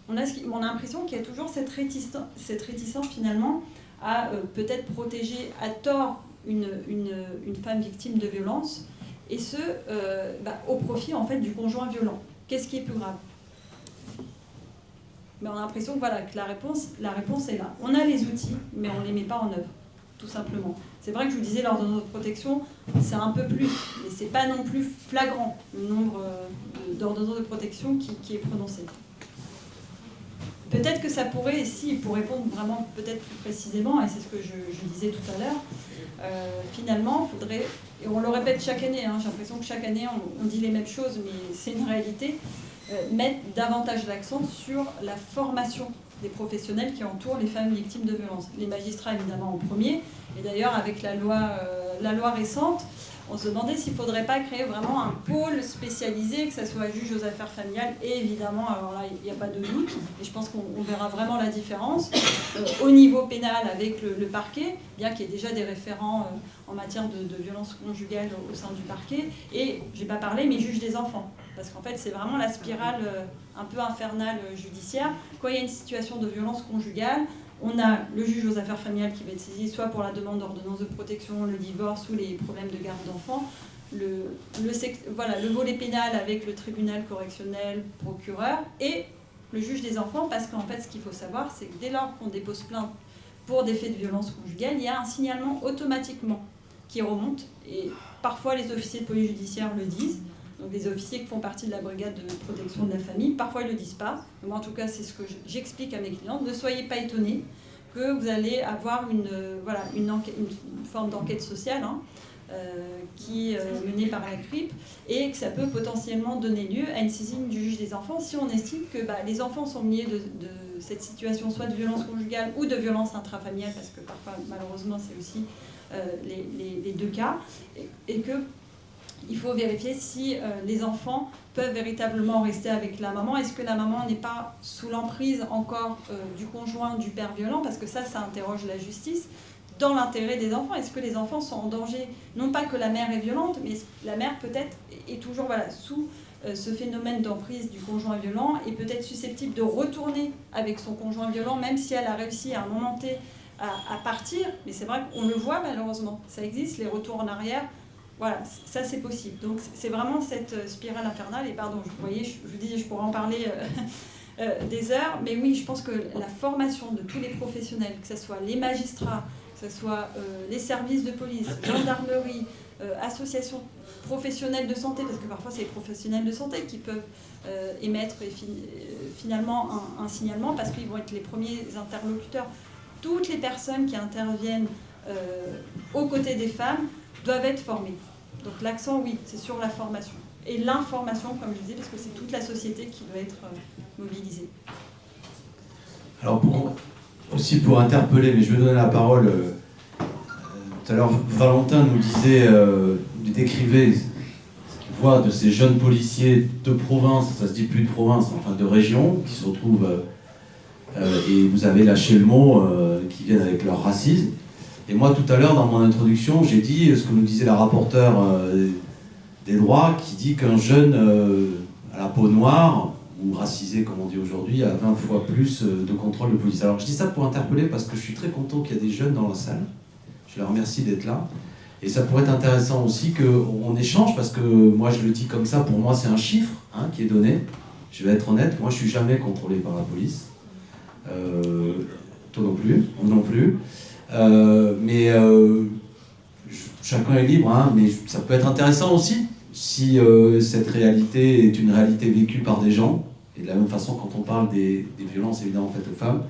[SPEAKER 4] On a l'impression qu'il y a toujours cette réticence finalement à peut-être protéger à tort une femme victime de violence, et ce, au profit en fait du conjoint violent. Qu'est-ce qui est plus grave ? Mais on a l'impression que la réponse est là. On a les outils, mais on ne les met pas en œuvre, tout simplement. C'est vrai que je vous disais, l'ordonnance de protection, c'est un peu plus, mais ce n'est pas non plus flagrant, le nombre d'ordonnances de protection qui est prononcé. Peut-être que ça pourrait, pour répondre vraiment peut-être plus précisément, et c'est ce que je disais tout à l'heure, finalement, il faudrait, et on le répète chaque année, j'ai l'impression que chaque année on dit les mêmes choses, mais c'est une réalité, mettre davantage l'accent sur la formation des professionnels qui entourent les femmes victimes de violences. Les magistrats, évidemment, en premier. Et d'ailleurs, avec la loi récente, on se demandait s'il ne faudrait pas créer vraiment un pôle spécialisé, que ce soit juge aux affaires familiales. Et évidemment, alors là, il n'y a pas de doute. Et je pense qu'on verra vraiment la différence. Au niveau pénal, avec le parquet, bien qu'il y ait déjà des référents en matière de violence conjugale au sein du parquet. Et, je n'ai pas parlé, mais juge des enfants. Parce qu'en fait, c'est vraiment la spirale un peu infernale judiciaire. Quand il y a une situation de violence conjugale, On a le juge aux affaires familiales qui va être saisi soit pour la demande d'ordonnance de protection, le divorce ou les problèmes de garde d'enfants. Le volet pénal avec le tribunal correctionnel, procureur et le juge des enfants, parce qu'en fait, ce qu'il faut savoir, c'est que dès lors qu'on dépose plainte pour des faits de violence conjugale, il y a un signalement automatiquement qui remonte, et parfois les officiers de police judiciaire le disent, donc les officiers qui font partie de la brigade de protection de la famille, parfois ils ne le disent pas, mais moi en tout cas c'est ce que j'explique à mes clients, ne soyez pas étonnés que vous allez avoir une forme d'enquête sociale, qui est menée par la CRIP, et que ça peut potentiellement donner lieu à une saisine du juge des enfants si on estime que les enfants sont liés de cette situation, soit de violence conjugale ou de violence intrafamiliale, parce que parfois malheureusement c'est aussi les deux cas, et qu'il faut vérifier si les enfants peuvent véritablement rester avec la maman. Est-ce que la maman n'est pas sous l'emprise encore du conjoint, du père violent, parce que ça interroge la justice. Dans l'intérêt des enfants, est-ce que les enfants sont en danger? Non pas que la mère est violente, mais la mère peut-être est toujours sous ce phénomène d'emprise du conjoint violent et peut-être susceptible de retourner avec son conjoint violent, même si elle a réussi à un moment T à partir. Mais c'est vrai qu'on le voit malheureusement, ça existe, les retours en arrière, voilà, ça c'est possible. Donc c'est vraiment cette spirale infernale, et pardon, vous voyez, je vous dis, je pourrais en parler des heures, mais oui, je pense que la formation de tous les professionnels, que ce soit les magistrats, que ce soit les services de police, gendarmerie, associations professionnelles de santé, parce que parfois c'est les professionnels de santé qui peuvent émettre finalement un signalement, parce qu'ils vont être les premiers interlocuteurs. Toutes les personnes qui interviennent aux côtés des femmes doivent être formées. Donc l'accent, oui, c'est sur la formation. Et l'information, comme je disais, parce que c'est toute la société qui doit être mobilisée.
[SPEAKER 3] Alors aussi pour interpeller, mais je vais donner la parole. Tout à l'heure, Valentin nous disait, il décrivait ce qu'il voit de ces jeunes policiers de province, ça se dit plus de province, enfin de région, qui se retrouvent, et vous avez lâché le mot, qui viennent avec leur racisme. Et moi, tout à l'heure, dans mon introduction, j'ai dit ce que nous disait la rapporteure des droits, qui dit qu'un jeune à la peau noire, ou racisé comme on dit aujourd'hui, a 20 fois plus de contrôle de police. Alors je dis ça pour interpeller parce que je suis très content qu'il y ait des jeunes dans la salle. Je leur remercie d'être là. Et ça pourrait être intéressant aussi qu'on échange, parce que moi je le dis comme ça, pour moi c'est un chiffre qui est donné. Je vais être honnête, moi je suis jamais contrôlé par la police. Toi non plus, vous non plus. Chacun est libre, mais ça peut être intéressant aussi si cette réalité est une réalité vécue par des gens. Et de la même façon, quand on parle des violences évidemment faites aux femmes,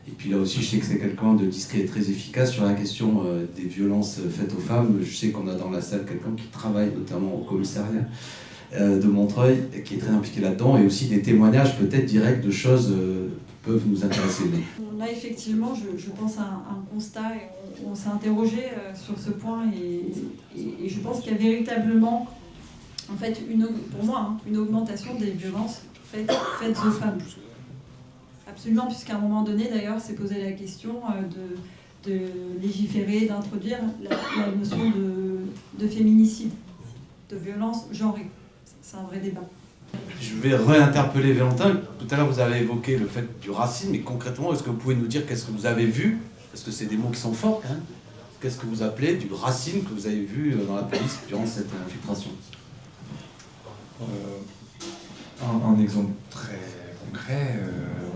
[SPEAKER 3] et puis là aussi je sais que c'est quelqu'un de discret et très efficace sur la question des violences faites aux femmes. Je sais qu'on a dans la salle quelqu'un qui travaille notamment au commissariat de Montreuil, et qui est très impliqué là-dedans, et aussi des témoignages peut-être directs de choses qui peuvent nous intéresser.
[SPEAKER 4] On a effectivement, je pense, un constat, et on s'est interrogé sur ce point, et je pense qu'il y a véritablement, en fait, pour moi, une augmentation des violences faites aux femmes. Absolument, puisqu'à un moment donné, d'ailleurs, s'est posé la question de légiférer, d'introduire la notion de féminicide, de violence genrée. C'est un vrai débat.
[SPEAKER 3] Je vais réinterpeller Valentin. Tout à l'heure, vous avez évoqué le fait du racisme, mais concrètement, est-ce que vous pouvez nous dire qu'est-ce que vous avez vu? Parce que c'est des mots qui sont forts, hein. Qu'est-ce que vous appelez du racisme que vous avez vu dans la police durant cette infiltration?
[SPEAKER 2] Un exemple très concret,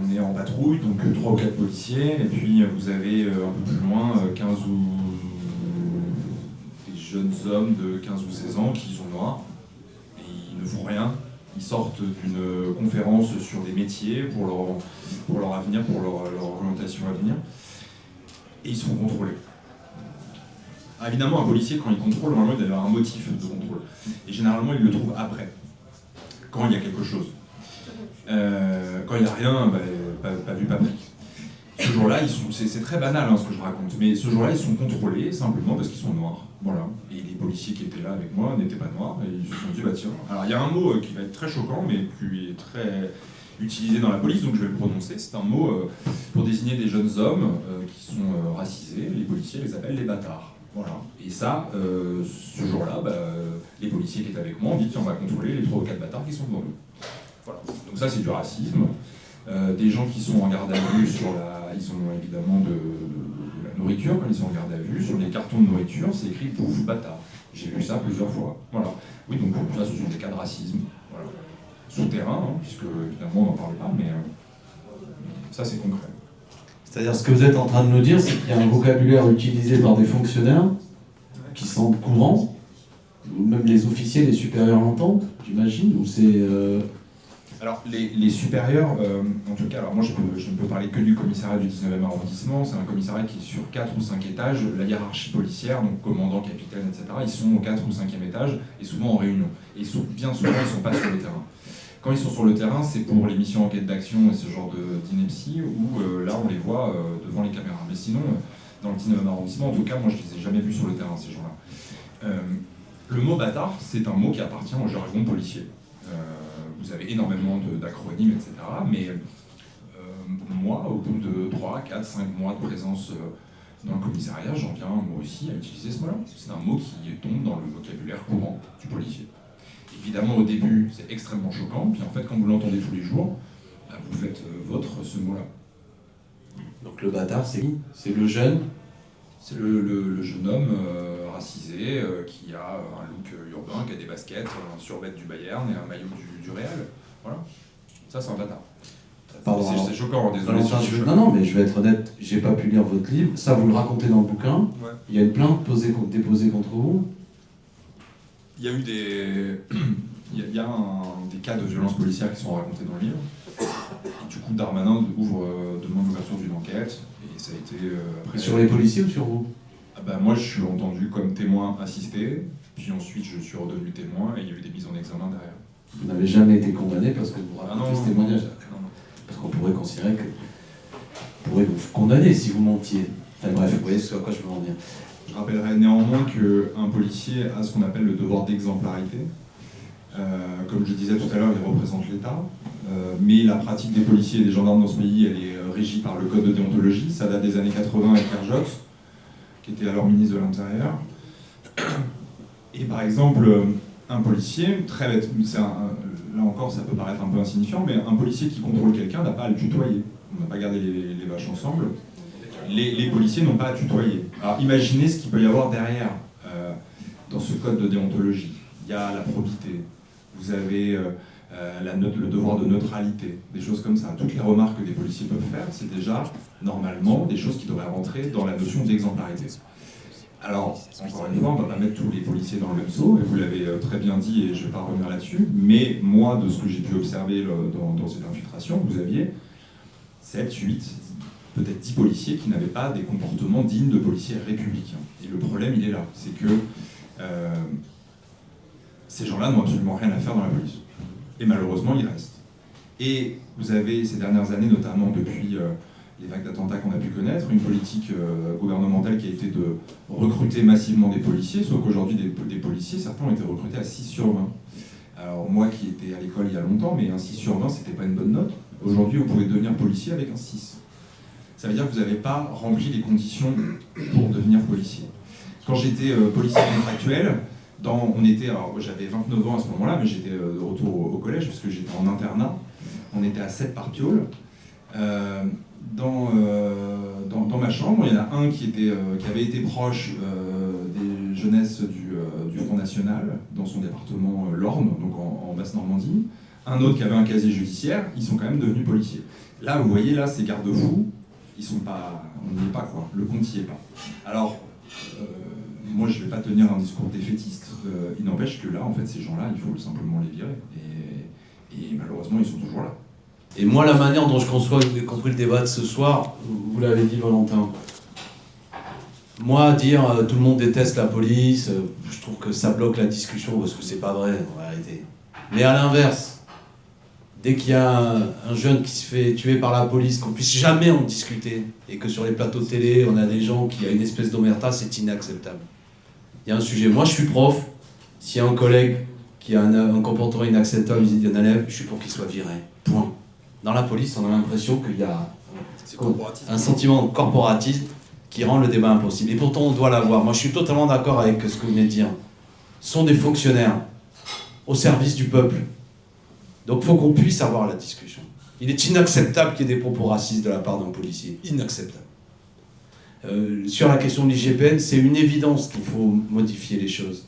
[SPEAKER 2] on est en patrouille, donc 3 ou 4 policiers, et puis vous avez un peu plus loin 15 ou des jeunes hommes de 15 ou 16 ans qui sont noirs, et ils ne font rien. Ils sortent d'une conférence sur des métiers pour leur avenir, pour leur orientation à venir, et ils se font contrôler. Ah, évidemment, un policier, quand il contrôle, normalement, il doit avoir un motif de contrôle. Et généralement, il le trouve après, quand il y a quelque chose. Quand il n'y a rien, pas vu, pas pris. Ce jour-là, c'est très banal ce que je raconte, mais ce jour-là, ils sont contrôlés simplement parce qu'ils sont noirs. Voilà. Et les policiers qui étaient là avec moi n'étaient pas noirs, et ils se sont dit, tiens. Alors, il y a un mot qui va être très choquant, mais qui est très utilisé dans la police, donc je vais le prononcer. C'est un mot pour désigner des jeunes hommes qui sont racisés. Les policiers les appellent les bâtards. Voilà. Et ça, ce jour-là, les policiers qui étaient avec moi ont dit, tiens, on va contrôler les 3 ou 4 bâtards qui sont devant nous. Voilà. Donc ça, c'est du racisme. Des gens qui sont en garde à vue sur la ils ont évidemment de la nourriture quand ils sont en garde à vue. Sur les cartons de nourriture, c'est écrit « bouffe bâtard ». J'ai vu ça plusieurs fois. Voilà. Oui, donc ça, ce sont des cas de racisme. Voilà. Souterrain, hein, puisque évidemment on n'en parle pas, mais ça c'est concret.
[SPEAKER 3] C'est-à-dire, ce que vous êtes en train de nous dire, c'est qu'il y a un vocabulaire utilisé par des fonctionnaires qui semble courant, ou même les officiers, les supérieurs l'entendent, j'imagine, ou c'est...
[SPEAKER 2] Alors, les supérieurs, en tout cas, alors moi je ne peux parler que du commissariat du 19e arrondissement, c'est un commissariat qui est sur 4 ou 5 étages, la hiérarchie policière, donc commandant, capitaine, etc., ils sont au 4 ou 5e étage, et souvent en réunion. Et bien souvent, ils ne sont pas sur le terrain. Quand ils sont sur le terrain, c'est pour les missions enquête d'action et ce genre d'ineptie, où là on les voit devant les caméras. Mais sinon, dans le 19e arrondissement, en tout cas, moi je ne les ai jamais vus sur le terrain, ces gens-là. Le mot bâtard, c'est un mot qui appartient au jargon policier. Vous avez énormément d'acronymes, etc. Mais moi, au bout de 3, 4, 5 mois de présence dans le commissariat, j'en viens moi aussi à utiliser ce mot-là. C'est un mot qui tombe dans le vocabulaire courant du policier. Évidemment, au début, c'est extrêmement choquant, puis en fait, quand vous l'entendez tous les jours, vous faites vôtre ce mot-là.
[SPEAKER 1] Donc le bâtard, c'est qui? C'est le jeune?
[SPEAKER 2] C'est le jeune homme racisé qui a un look urbain, qui a des baskets, un survêt du Bayern et un maillot du Real. Voilà. Ça, c'est un bâtard.
[SPEAKER 3] Pardon,
[SPEAKER 2] c'est choquant, désolé.
[SPEAKER 3] Valentin, non, mais je vais être honnête, j'ai pas pu lire votre livre, ça vous le racontez dans le bouquin,
[SPEAKER 2] Ouais.
[SPEAKER 3] il y a une plainte déposée contre vous.
[SPEAKER 2] Il y a eu des cas de violences policières qui sont racontés dans le livre. Et du coup, Darmanin demande l'ouverture d'une enquête. Et ça a été après.
[SPEAKER 3] Sur les policiers ou sur vous?
[SPEAKER 2] Moi, je suis entendu comme témoin assisté. Puis ensuite, je suis redevenu témoin et il y a eu des mises en examen derrière.
[SPEAKER 3] Vous n'avez jamais été condamné parce que vous racontez ce témoignage.
[SPEAKER 2] Non.
[SPEAKER 3] Parce qu'on pourrait considérer que vous pourrez vous condamner si vous mentiez. Enfin bref, vous voyez ce à quoi je veux en venir.
[SPEAKER 2] Je rappellerai néanmoins qu'un policier a ce qu'on appelle le devoir d'exemplarité. Comme je disais tout à l'heure, il représente l'État. Mais la pratique des policiers et des gendarmes dans ce pays, elle est régie par le code de déontologie. Ça date des années 80 avec Kerjox, qui était alors ministre de l'Intérieur. Et par exemple, un policier, très bête, là encore ça peut paraître un peu insignifiant, mais un policier qui contrôle quelqu'un n'a pas à le tutoyer. On n'a pas gardé les vaches ensemble. Les policiers n'ont pas à tutoyer. Alors imaginez ce qu'il peut y avoir derrière dans ce code de déontologie. Il y a la probité, vous avez le devoir de neutralité, des choses comme ça. Toutes les remarques que des policiers peuvent faire, c'est déjà normalement des choses qui devraient rentrer dans la notion d'exemplarité. Alors, encore une fois, on ne va pas mettre tous les policiers dans le même seau, et vous l'avez très bien dit, et je ne vais pas revenir là-dessus, mais moi, de ce que j'ai pu observer dans cette infiltration, vous aviez 7, 8, peut-être 10 policiers qui n'avaient pas des comportements dignes de policiers républicains. Et le problème, il est là, c'est que ces gens-là n'ont absolument rien à faire dans la police. Et malheureusement, ils restent. Et vous avez, ces dernières années, notamment depuis les vagues d'attentats qu'on a pu connaître, une politique gouvernementale qui a été de recruter massivement des policiers, sauf qu'aujourd'hui, des policiers, certains ont été recrutés à 6 sur 20. Alors moi qui étais à l'école il y a longtemps, mais un 6 sur 20, c'était pas une bonne note. Aujourd'hui, vous pouvez devenir policier avec un 6. Ça veut dire que vous n'avez pas rempli les conditions pour devenir policier. Quand j'étais policier contractuel, j'avais 29 ans à ce moment-là, mais j'étais de retour au collège, puisque j'étais en internat. On était à 7 par piole. Dans ma chambre, il y en a un qui avait été proche des jeunesses du Front National, dans son département l'Orne, donc en Basse-Normandie. Un autre qui avait un casier judiciaire, ils sont quand même devenus policiers. Là, vous voyez, là, ces garde-fous, on n'y est pas, quoi. Le compte n'y est pas. Alors, moi, je ne vais pas tenir un discours défaitiste. Il n'empêche que là, en fait, ces gens-là, il faut simplement les virer. Et malheureusement, ils sont toujours là.
[SPEAKER 1] Et moi, la manière dont je conçois, y compris le débat de ce soir, vous l'avez dit, Valentin. Moi, dire tout le monde déteste la police, je trouve que ça bloque la discussion parce que c'est pas vrai en réalité. Mais à l'inverse, dès qu'il y a un jeune qui se fait tuer par la police, qu'on puisse jamais en discuter, et que sur les plateaux de télé, on a des gens qui ont une espèce d'omerta, c'est inacceptable. Il y a un sujet. Moi, je suis prof. S'il y a un collègue qui a un comportement inacceptable, il y a un élève, je suis pour qu'il soit viré. Point. Dans la police, on a l'impression qu'il y a un sentiment corporatiste qui rend le débat impossible. Et pourtant, on doit l'avoir. Moi, je suis totalement d'accord avec ce que vous venez de dire. Ce sont des fonctionnaires au service du peuple. Donc, il faut qu'on puisse avoir la discussion. Il est inacceptable qu'il y ait des propos racistes de la part d'un policier. Inacceptable. Sur la question de l'IGPN, c'est une évidence qu'il faut modifier les choses.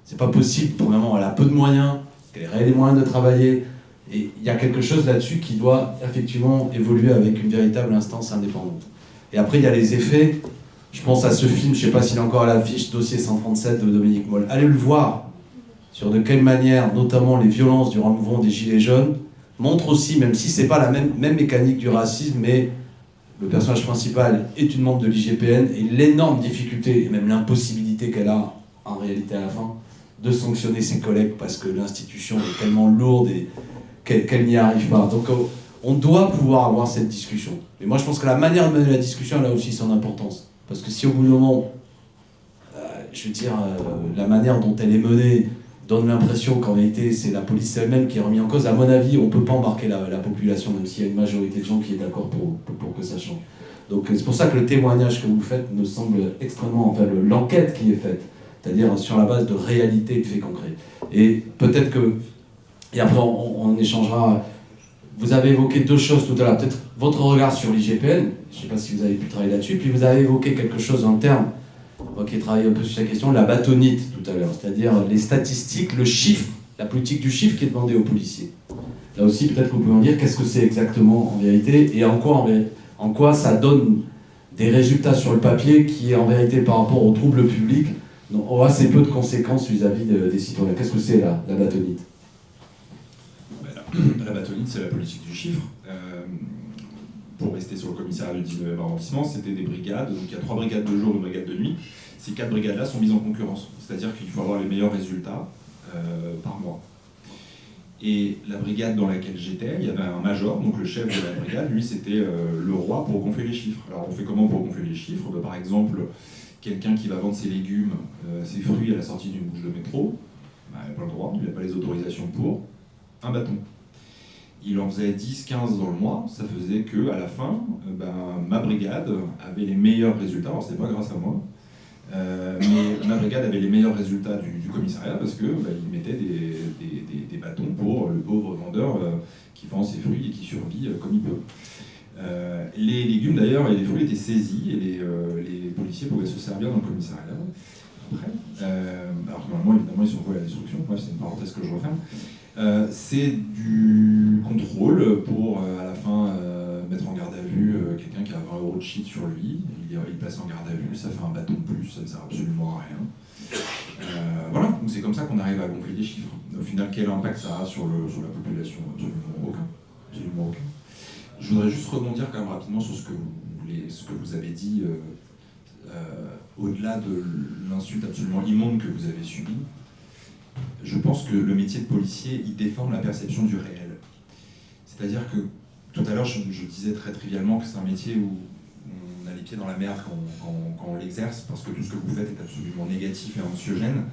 [SPEAKER 1] C'est pas possible, premièrement, elle a peu de moyens, qu'elle ait les moyens de travailler, et il y a quelque chose là-dessus qui doit effectivement évoluer avec une véritable instance indépendante. Et après, il y a les effets. Je pense à ce film, je sais pas s'il est encore à l'affiche, Dossier 137 de Dominique Moll. Allez le voir, sur de quelle manière, notamment les violences durant le mouvement des Gilets jaunes, montrent aussi, même si c'est pas la même mécanique du racisme, mais le personnage principal est une membre de l'IGPN, et l'énorme difficulté, et même l'impossibilité qu'elle a, en réalité à la fin, de sanctionner ses collègues, parce que l'institution est tellement lourde et qu'elle n'y arrive pas. Donc on doit pouvoir avoir cette discussion. Et moi je pense que la manière de mener la discussion, elle a aussi son importance. Parce que si au bout d'un moment, je veux dire, la manière dont elle est menée donne l'impression qu'en réalité c'est la police elle-même qui est remise en cause, à mon avis, on ne peut pas embarquer la population, même s'il y a une majorité de gens qui est d'accord pour que ça change. Donc c'est pour ça que le témoignage que vous faites me semble extrêmement, enfin l'enquête qui est faite, c'est-à-dire sur la base de réalité et de faits concrets. Et peut-être que, et après on échangera, vous avez évoqué deux choses tout à l'heure, peut-être votre regard sur l'IGPN, je ne sais pas si vous avez pu travailler là-dessus, puis vous avez évoqué quelque chose en termes, moi qui ai travaillé un peu sur cette question, la bâtonnite tout à l'heure, c'est-à-dire les statistiques, le chiffre, la politique du chiffre qui est demandée aux policiers. Là aussi, peut-être que vous pouvez en dire qu'est-ce que c'est exactement en vérité, et en quoi ça donne des résultats sur le papier qui, en vérité, par rapport au trouble public, ont assez peu de conséquences vis-à-vis des citoyens. Qu'est-ce que c'est la bâtonnite ?
[SPEAKER 2] La bâtonnite, c'est la politique du chiffre. Pour rester sur le commissariat du 19e arrondissement, c'était des brigades. Donc il y a 3 brigades de jour, une brigade de nuit. Ces 4 brigades-là sont mises en concurrence. C'est-à-dire qu'il faut avoir les meilleurs résultats par mois. Et la brigade dans laquelle j'étais, il y avait un major, donc le chef de la brigade, lui c'était le roi pour gonfler les chiffres. Alors on fait comment pour gonfler les chiffres ? Par exemple, quelqu'un qui va vendre ses légumes, ses fruits à la sortie d'une bouche de métro, il n'a pas le droit, il n'a pas les autorisations pour, un bâton. Il en faisait 10-15 dans le mois, ça faisait qu'à la fin, ma brigade avait les meilleurs résultats, alors c'était pas grâce à moi, mais ma brigade avait les meilleurs résultats du commissariat parce qu'il mettait des bâtons pour le pauvre vendeur qui vend ses fruits et qui survit comme il peut. Les légumes d'ailleurs et les fruits étaient saisis et les policiers pouvaient se servir dans le commissariat. Après, alors que normalement évidemment ils sont voués à la destruction, bref c'est une parenthèse que je referme. C'est du contrôle pour à la fin mettre en garde à vue quelqu'un qui a 20 € de shit sur lui, il passe en garde à vue, ça fait un bâton de plus, ça ne sert absolument à rien. Voilà, donc c'est comme ça qu'on arrive à gonfler des chiffres. Au final, quel impact ça a sur la population ? Absolument aucun. Absolument aucun. Je voudrais juste rebondir quand même rapidement sur ce que vous avez dit, au-delà de l'insulte absolument immonde que vous avez subie. Je pense que le métier de policier, il déforme la perception du réel. C'est-à-dire que, tout à l'heure, je disais très trivialement que c'est un métier où on a les pieds dans la merde quand on l'exerce, parce que tout ce que vous faites est absolument négatif et anxiogène.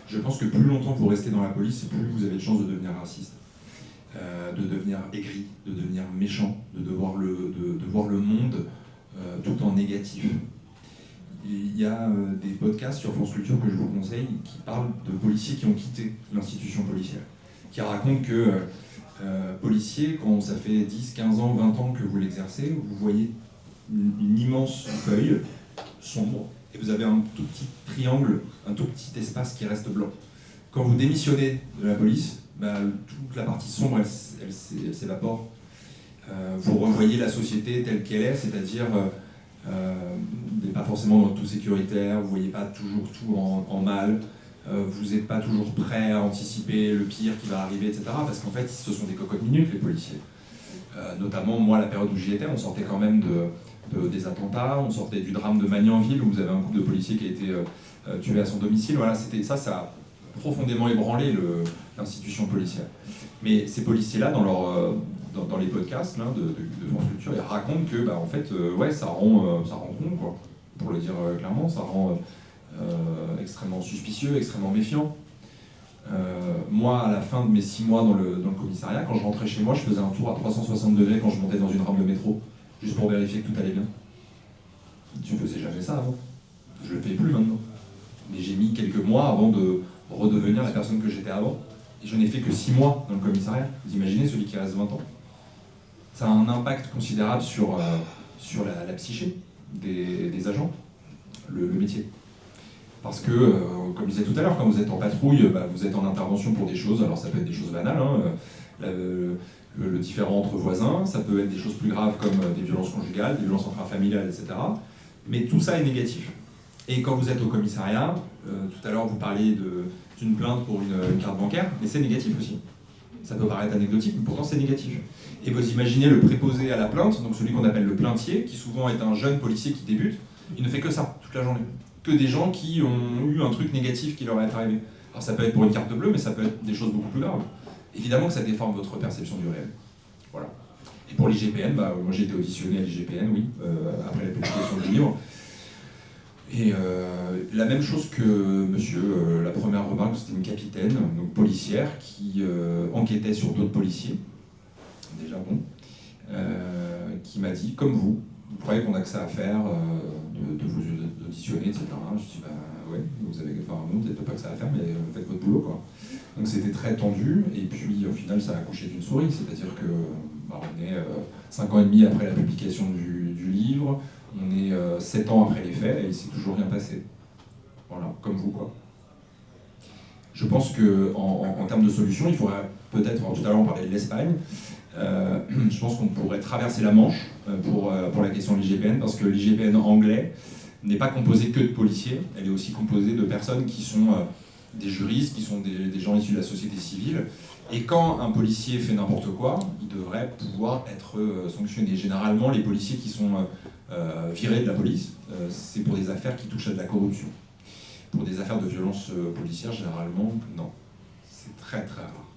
[SPEAKER 2] Je pense que plus longtemps vous restez dans la police, plus vous avez de chances de devenir raciste, de devenir aigri, de devenir méchant, de voir le monde tout en négatif. Il y a des podcasts sur France Culture que je vous conseille qui parlent de policiers qui ont quitté l'institution policière, qui racontent que policiers, quand ça fait 10, 15 ans, 20 ans que vous l'exercez, vous voyez une immense feuille sombre et vous avez un tout petit triangle, un tout petit espace qui reste blanc. Quand vous démissionnez de la police, toute la partie sombre, elle s'évapore. Vous revoyez la société telle qu'elle est, c'est-à-dire vous n'êtes pas forcément dans tout sécuritaire, vous ne voyez pas toujours tout en mal, vous n'êtes pas toujours prêt à anticiper le pire qui va arriver, etc. Parce qu'en fait, ce sont des cocottes minutes, les policiers. Notamment, moi, la période où j'y étais, on sortait quand même des attentats, on sortait du drame de Magnanville, où vous avez un couple de policiers qui a été tué à son domicile. Voilà, ça a profondément ébranlé l'institution policière. Mais ces policiers-là, dans les podcasts là, de France Culture, ils racontent que en fait, ça rend con, quoi. Pour le dire clairement, ça rend extrêmement suspicieux, extrêmement méfiant. Moi, à la fin de mes 6 mois dans le commissariat, quand je rentrais chez moi, je faisais un tour à 360 degrés quand je montais dans une rame de métro, juste pour vérifier que tout allait bien. Je ne faisais jamais ça avant. Je ne le fais plus maintenant. Mais j'ai mis quelques mois avant de redevenir la personne que j'étais avant. Et je n'ai fait que 6 mois dans le commissariat. Vous imaginez celui qui reste 20 ans ? ça a un impact considérable sur la psyché des agents, le métier. Parce que, comme je disais tout à l'heure, quand vous êtes en patrouille, vous êtes en intervention pour des choses, alors ça peut être des choses banales, le différend entre voisins, ça peut être des choses plus graves comme des violences conjugales, des violences intrafamiliales, etc. Mais tout ça est négatif. Et quand vous êtes au commissariat, tout à l'heure vous parliez d'une plainte pour une carte bancaire, mais c'est négatif aussi. Ça peut paraître anecdotique, mais pourtant c'est négatif. Et vous imaginez le préposé à la plainte, donc celui qu'on appelle le plaintier, qui souvent est un jeune policier qui débute, il ne fait que ça toute la journée. Que des gens qui ont eu un truc négatif qui leur est arrivé. Alors ça peut être pour une carte bleue, mais ça peut être des choses beaucoup plus graves. Évidemment que ça déforme votre perception du réel. Voilà. Et pour l'IGPN, moi j'ai été auditionné à l'IGPN, oui, après la publication du livre. Et la même chose que monsieur, la première remarque, c'était une capitaine, donc policière, qui enquêtait sur d'autres policiers, déjà bon, qui m'a dit, comme vous croyez qu'on a que ça à faire de vous auditionner, etc. Je dis, ouais, vous avez peut-être pas que ça à faire, mais faites votre boulot, quoi. Donc c'était très tendu, et puis au final ça a accouché d'une souris, c'est-à-dire que on est 5 ans et demi après la publication du livre, on est 7 ans après les faits, et il ne s'est toujours rien passé. Voilà, comme vous, quoi. Je pense qu'en termes de solutions, il faudrait peut-être, tout à l'heure on parlait de l'Espagne, je pense qu'on pourrait traverser la Manche pour la question de l'IGPN, parce que l'IGPN anglais n'est pas composé que de policiers, elle est aussi composée de personnes qui sont des juristes, qui sont des gens issus de la société civile, et quand un policier fait n'importe quoi, il devrait pouvoir être sanctionné. Généralement, les policiers qui sont virés de la police, c'est pour des affaires qui touchent à de la corruption. Pour des affaires de violence policière, généralement, non. C'est très très rare.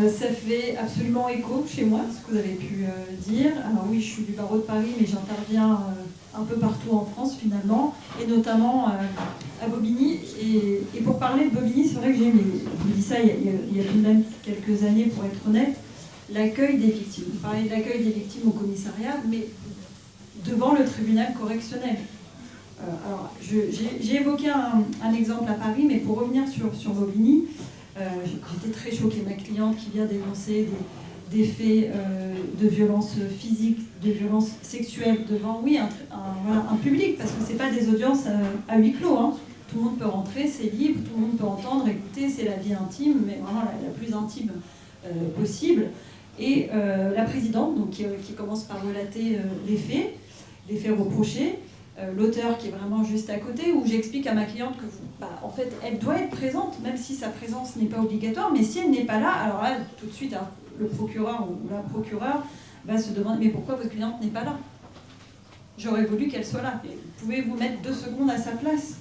[SPEAKER 4] Ça fait absolument écho chez moi, ce que vous avez pu dire. Alors oui, je suis du barreau de Paris, mais j'interviens un peu partout en France finalement, et notamment à Bobigny. Et pour parler de Bobigny, c'est vrai que je vous dis ça il y a tout de même quelques années, pour être honnête, l'accueil des victimes. Vous parlez de l'accueil des victimes au commissariat, mais devant le tribunal correctionnel. Alors, j'ai évoqué un exemple à Paris, mais pour revenir sur Bobigny, j'étais très choquée. Ma cliente qui vient dénoncer des faits de violence physique, de violence sexuelle devant, oui, un public, parce que ce n'est pas des audiences à huis clos. Hein. Tout le monde peut rentrer, c'est libre, tout le monde peut entendre, écouter, c'est la vie intime, mais vraiment la plus intime possible. Et la présidente, donc, qui commence par relater les faits reprochés, l'auteur qui est vraiment juste à côté, où j'explique à ma cliente que en fait, elle doit être présente, même si sa présence n'est pas obligatoire, mais si elle n'est pas là, alors là, tout de suite, hein, le procureur ou la procureure va se demander, mais pourquoi votre cliente n'est pas là? J'aurais voulu qu'elle soit là. Pouvez-vous mettre 2 secondes à sa place?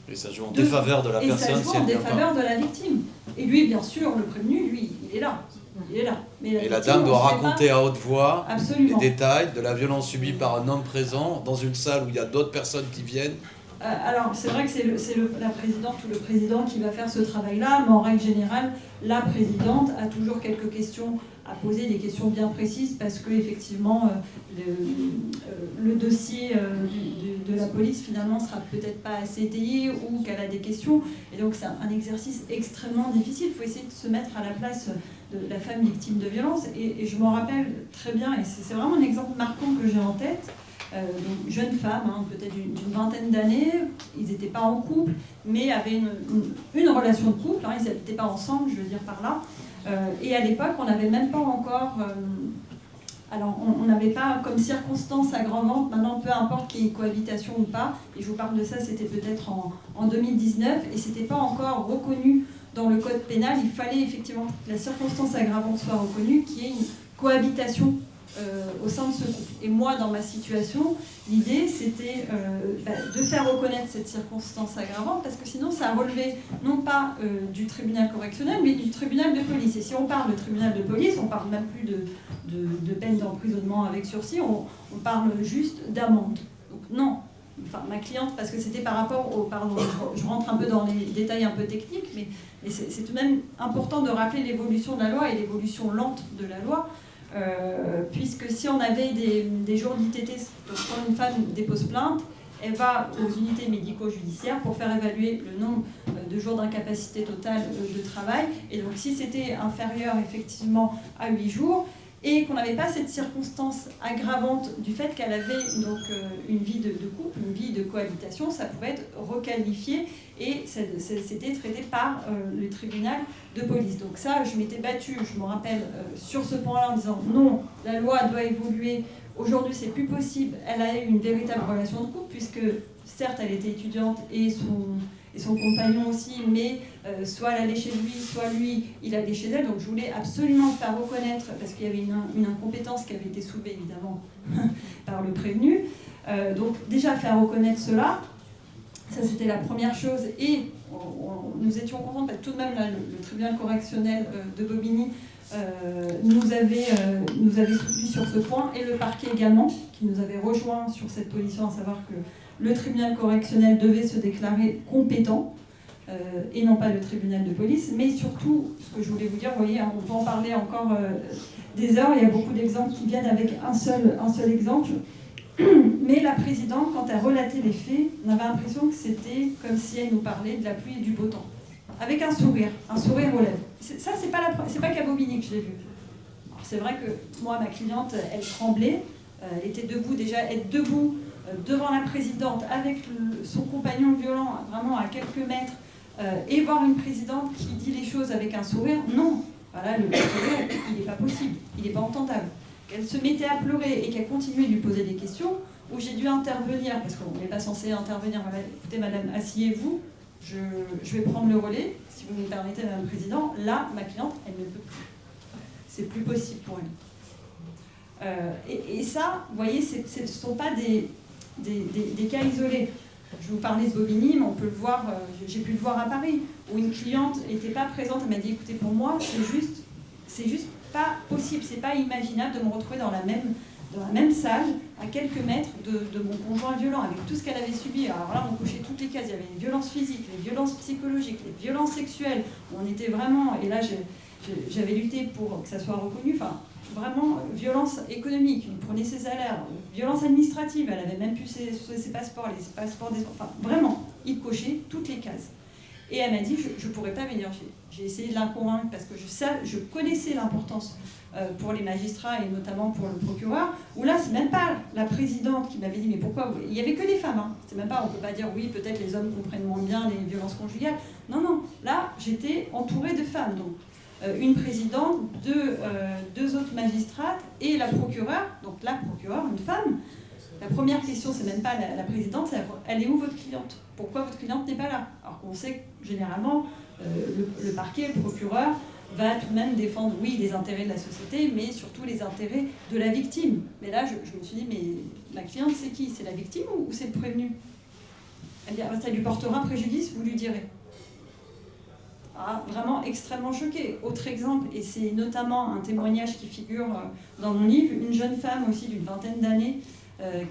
[SPEAKER 1] Et ça joue en défaveur de la personne.
[SPEAKER 4] Et ça joue en défaveur de la victime. Et lui, bien sûr, le prévenu, lui, il est là. Il est là. Mais
[SPEAKER 1] et la dame doit raconter à haute voix
[SPEAKER 4] Absolument.
[SPEAKER 1] les détails de la violence subie par un homme présent dans une salle où il y a d'autres personnes qui viennent.
[SPEAKER 4] Alors, c'est vrai que c'est la présidente ou le président qui va faire ce travail-là, mais en règle générale, la présidente a toujours quelques questions à poser, des questions bien précises, parce que effectivement, le dossier de la police, finalement, sera peut-être pas assez étayé ou qu'elle a des questions. Et donc, c'est un exercice extrêmement difficile. Il faut essayer de se mettre à la place de la femme victime de violence. Et je m'en rappelle très bien, et c'est vraiment un exemple marquant que j'ai en tête. Donc, jeune femme, hein, peut-être d'une vingtaine d'années, ils n'étaient pas en couple, mais avaient une relation de couple, hein, ils n'habitaient pas ensemble, je veux dire par là. Et à l'époque, on n'avait même pas encore... alors, on n'avait pas comme circonstance aggravante, maintenant, peu importe qu'il y ait cohabitation ou pas, et je vous parle de ça, c'était peut-être en 2019, et c'était pas encore reconnu dans le code pénal. Il fallait effectivement que la circonstance aggravante soit reconnue, qu'il y ait une cohabitation au sein de ce couple. Et moi, dans ma situation, l'idée, c'était de faire reconnaître cette circonstance aggravante, parce que sinon, ça a relevé non pas du tribunal correctionnel, mais du tribunal de police. Et si on parle de tribunal de police, on parle même plus de peine d'emprisonnement avec sursis, on parle juste d'amende. Donc non, enfin ma cliente, parce que c'était par rapport au... Pardon, je rentre un peu dans les détails un peu techniques, mais c'est tout de même important de rappeler l'évolution de la loi et l'évolution lente de la loi. Puisque si on avait des jours d'ITT, quand une femme dépose plainte, elle va aux unités médico-judiciaires pour faire évaluer le nombre de jours d'incapacité totale de travail. Et donc si c'était inférieur effectivement à 8 jours, et qu'on n'avait pas cette circonstance aggravante du fait qu'elle avait donc une vie de couple, une vie de cohabitation, ça pouvait être requalifié et c'était traité par le tribunal de police. Donc ça, je m'étais battue, je me rappelle, sur ce point-là en disant non, la loi doit évoluer, aujourd'hui c'est plus possible, elle a eu une véritable relation de couple puisque certes elle était étudiante et son compagnon aussi, mais soit elle allait chez lui, soit lui, il allait chez elle. Donc je voulais absolument faire reconnaître, parce qu'il y avait une incompétence qui avait été soulevée évidemment par le prévenu. Donc déjà faire reconnaître cela, ça c'était la première chose. Et nous étions contents, parce que tout de même là, le tribunal correctionnel de Bobigny nous avait soutenu sur ce point, et le parquet également, qui nous avait rejoint sur cette position, à savoir que le tribunal correctionnel devait se déclarer compétent, et non pas le tribunal de police. Mais surtout, ce que je voulais vous dire, vous voyez, on peut en parler encore des heures, il y a beaucoup d'exemples qui viennent avec un seul exemple. Mais la présidente, quand elle relatait les faits, on avait l'impression que c'était comme si elle nous parlait de la pluie et du beau temps. Avec un sourire aux lèvres. Ça, c'est pas qu'à Bobigny que je l'ai vu. C'est vrai que moi, ma cliente, elle tremblait, elle était debout, déjà être debout devant la présidente avec son compagnon violent vraiment à quelques mètres et voir une présidente qui dit les choses avec un sourire, non. Voilà, le sourire, il n'est pas possible, il n'est pas entendable. Qu'elle se mettait à pleurer et qu'elle continuait de lui poser des questions, où j'ai dû intervenir, parce qu'on n'est pas censé intervenir. Voilà, écoutez madame, asseyez-vous, je vais prendre le relais, si vous me permettez madame la présidente. Là, ma cliente, elle ne peut plus. C'est plus possible pour elle. Et ça, vous voyez, ce ne sont pas des cas isolés. Je vous parlais de Bobigny, mais on peut le voir, j'ai pu le voir à Paris, où une cliente n'était pas présente, elle m'a dit, écoutez, pour moi, c'est juste pas possible, c'est pas imaginable de me retrouver dans la même salle, à quelques mètres de mon conjoint violent, avec tout ce qu'elle avait subi. Alors là, on cochait toutes les cases, il y avait les violences physiques, les violences psychologiques, les violences sexuelles, on était vraiment, et là, j'avais lutté pour que ça soit reconnu, enfin, vraiment, violence économique, il prenait ses salaires, violence administrative, elle avait même plus ses passeports, les passeports des... Enfin, vraiment, il cochait toutes les cases. Et elle m'a dit, je ne pourrais pas venir. J'ai essayé de la convaincre parce que je connaissais l'importance pour les magistrats et notamment pour le procureur, où là, c'est même pas la présidente qui m'avait dit, mais pourquoi il n'y avait que des femmes, hein. C'est même pas, on ne peut pas dire, oui, peut-être les hommes comprennent moins bien les violences conjugales. Non, non, là, j'étais entourée de femmes, donc. Une présidente, deux autres magistrates et la procureure, donc la procureure, une femme. La première question, c'est même pas la présidente, c'est elle est où votre cliente? Pourquoi votre cliente n'est pas là? Alors qu'on sait que généralement, le parquet, le procureur, va tout de même défendre, oui, les intérêts de la société, mais surtout les intérêts de la victime. Mais là, je me suis dit, mais la cliente, c'est qui? C'est la victime ou c'est le prévenu? Elle dit, ça lui portera préjudice, vous lui direz. Ah, vraiment extrêmement choquée. Autre exemple, et c'est notamment un témoignage qui figure dans mon livre, une jeune femme aussi d'une vingtaine d'années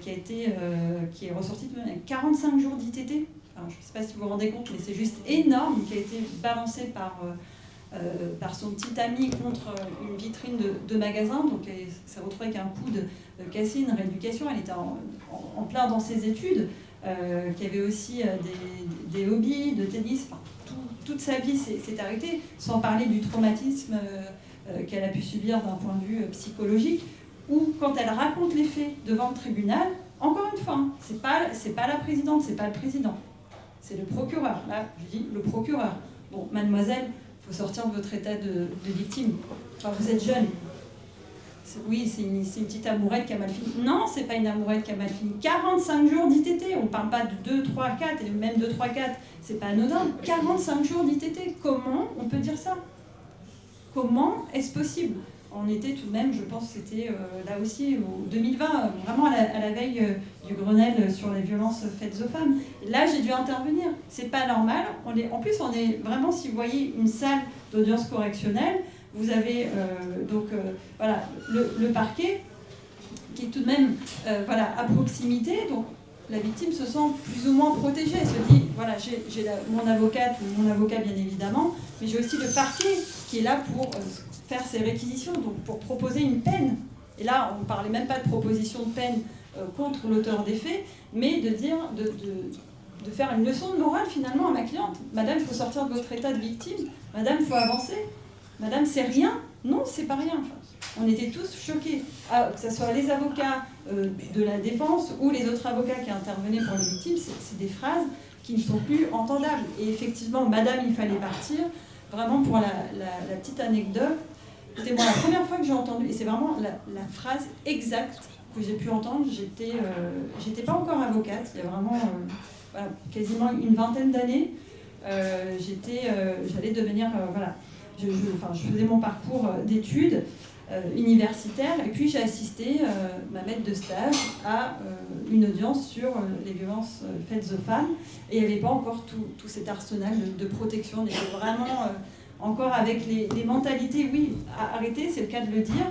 [SPEAKER 4] qui est ressortie avec 45 jours d'ITT. Enfin, je ne sais pas si vous vous rendez compte, mais c'est juste énorme, qui a été balancée par son petit ami contre une vitrine de magasin. Donc elle s'est retrouvée avec un coup de casser une rééducation. Elle était en plein dans ses études, qui avait aussi des hobbies de tennis. Enfin, toute sa vie s'est arrêtée, sans parler du traumatisme qu'elle a pu subir d'un point de vue psychologique, ou quand elle raconte les faits devant le tribunal, encore une fois, hein, c'est pas la présidente, c'est pas le président, c'est le procureur. Là, je dis le procureur. Bon, mademoiselle, il faut sortir de votre état de victime. Enfin, vous êtes jeune. Oui, c'est une petite amourette qui a mal fini. Non, c'est pas une amourette qui a mal fini. 45 jours d'ITT, on ne parle pas de 2, 3, 4, et même 2, 3, 4, c'est pas anodin. 45 jours d'ITT, comment on peut dire ça? Comment est-ce possible? On était tout de même, je pense que c'était là aussi, au 2020, vraiment à la veille du Grenelle sur les violences faites aux femmes. Et là, j'ai dû intervenir. C'est pas normal. En plus, on est vraiment, si vous voyez une salle d'audience correctionnelle, vous avez voilà, le parquet qui est tout de même voilà, à proximité. Donc la victime se sent plus ou moins protégée. Elle se dit, voilà, j'ai mon avocate ou mon avocat bien évidemment, mais j'ai aussi le parquet qui est là pour faire ses réquisitions, donc pour proposer une peine. Et là, on ne parlait même pas de proposition de peine contre l'auteur des faits, mais de dire, de faire une leçon de morale finalement à ma cliente. Madame, il faut sortir de votre état de victime. Madame, il faut avancer. Madame, c'est rien. Non, c'est pas rien. Enfin, On était tous choqués, que ce soit les avocats de la défense ou les autres avocats qui intervenaient pour les victimes, c'est des phrases qui ne sont plus entendables. Et effectivement, madame, il fallait partir. Vraiment, pour la petite anecdote, c'était moi la première fois que j'ai entendu, et c'est vraiment la phrase exacte que j'ai pu entendre. J'étais pas encore avocate, il y a vraiment voilà, quasiment une vingtaine d'années. J'allais devenir, voilà, je faisais mon parcours d'études universitaires, et puis j'ai assisté, ma maître de stage, à une audience sur les violences faites aux femmes, et il n'y avait pas encore tout cet arsenal de protection. On était vraiment encore avec les mentalités, oui, arrêtez, c'est le cas de le dire.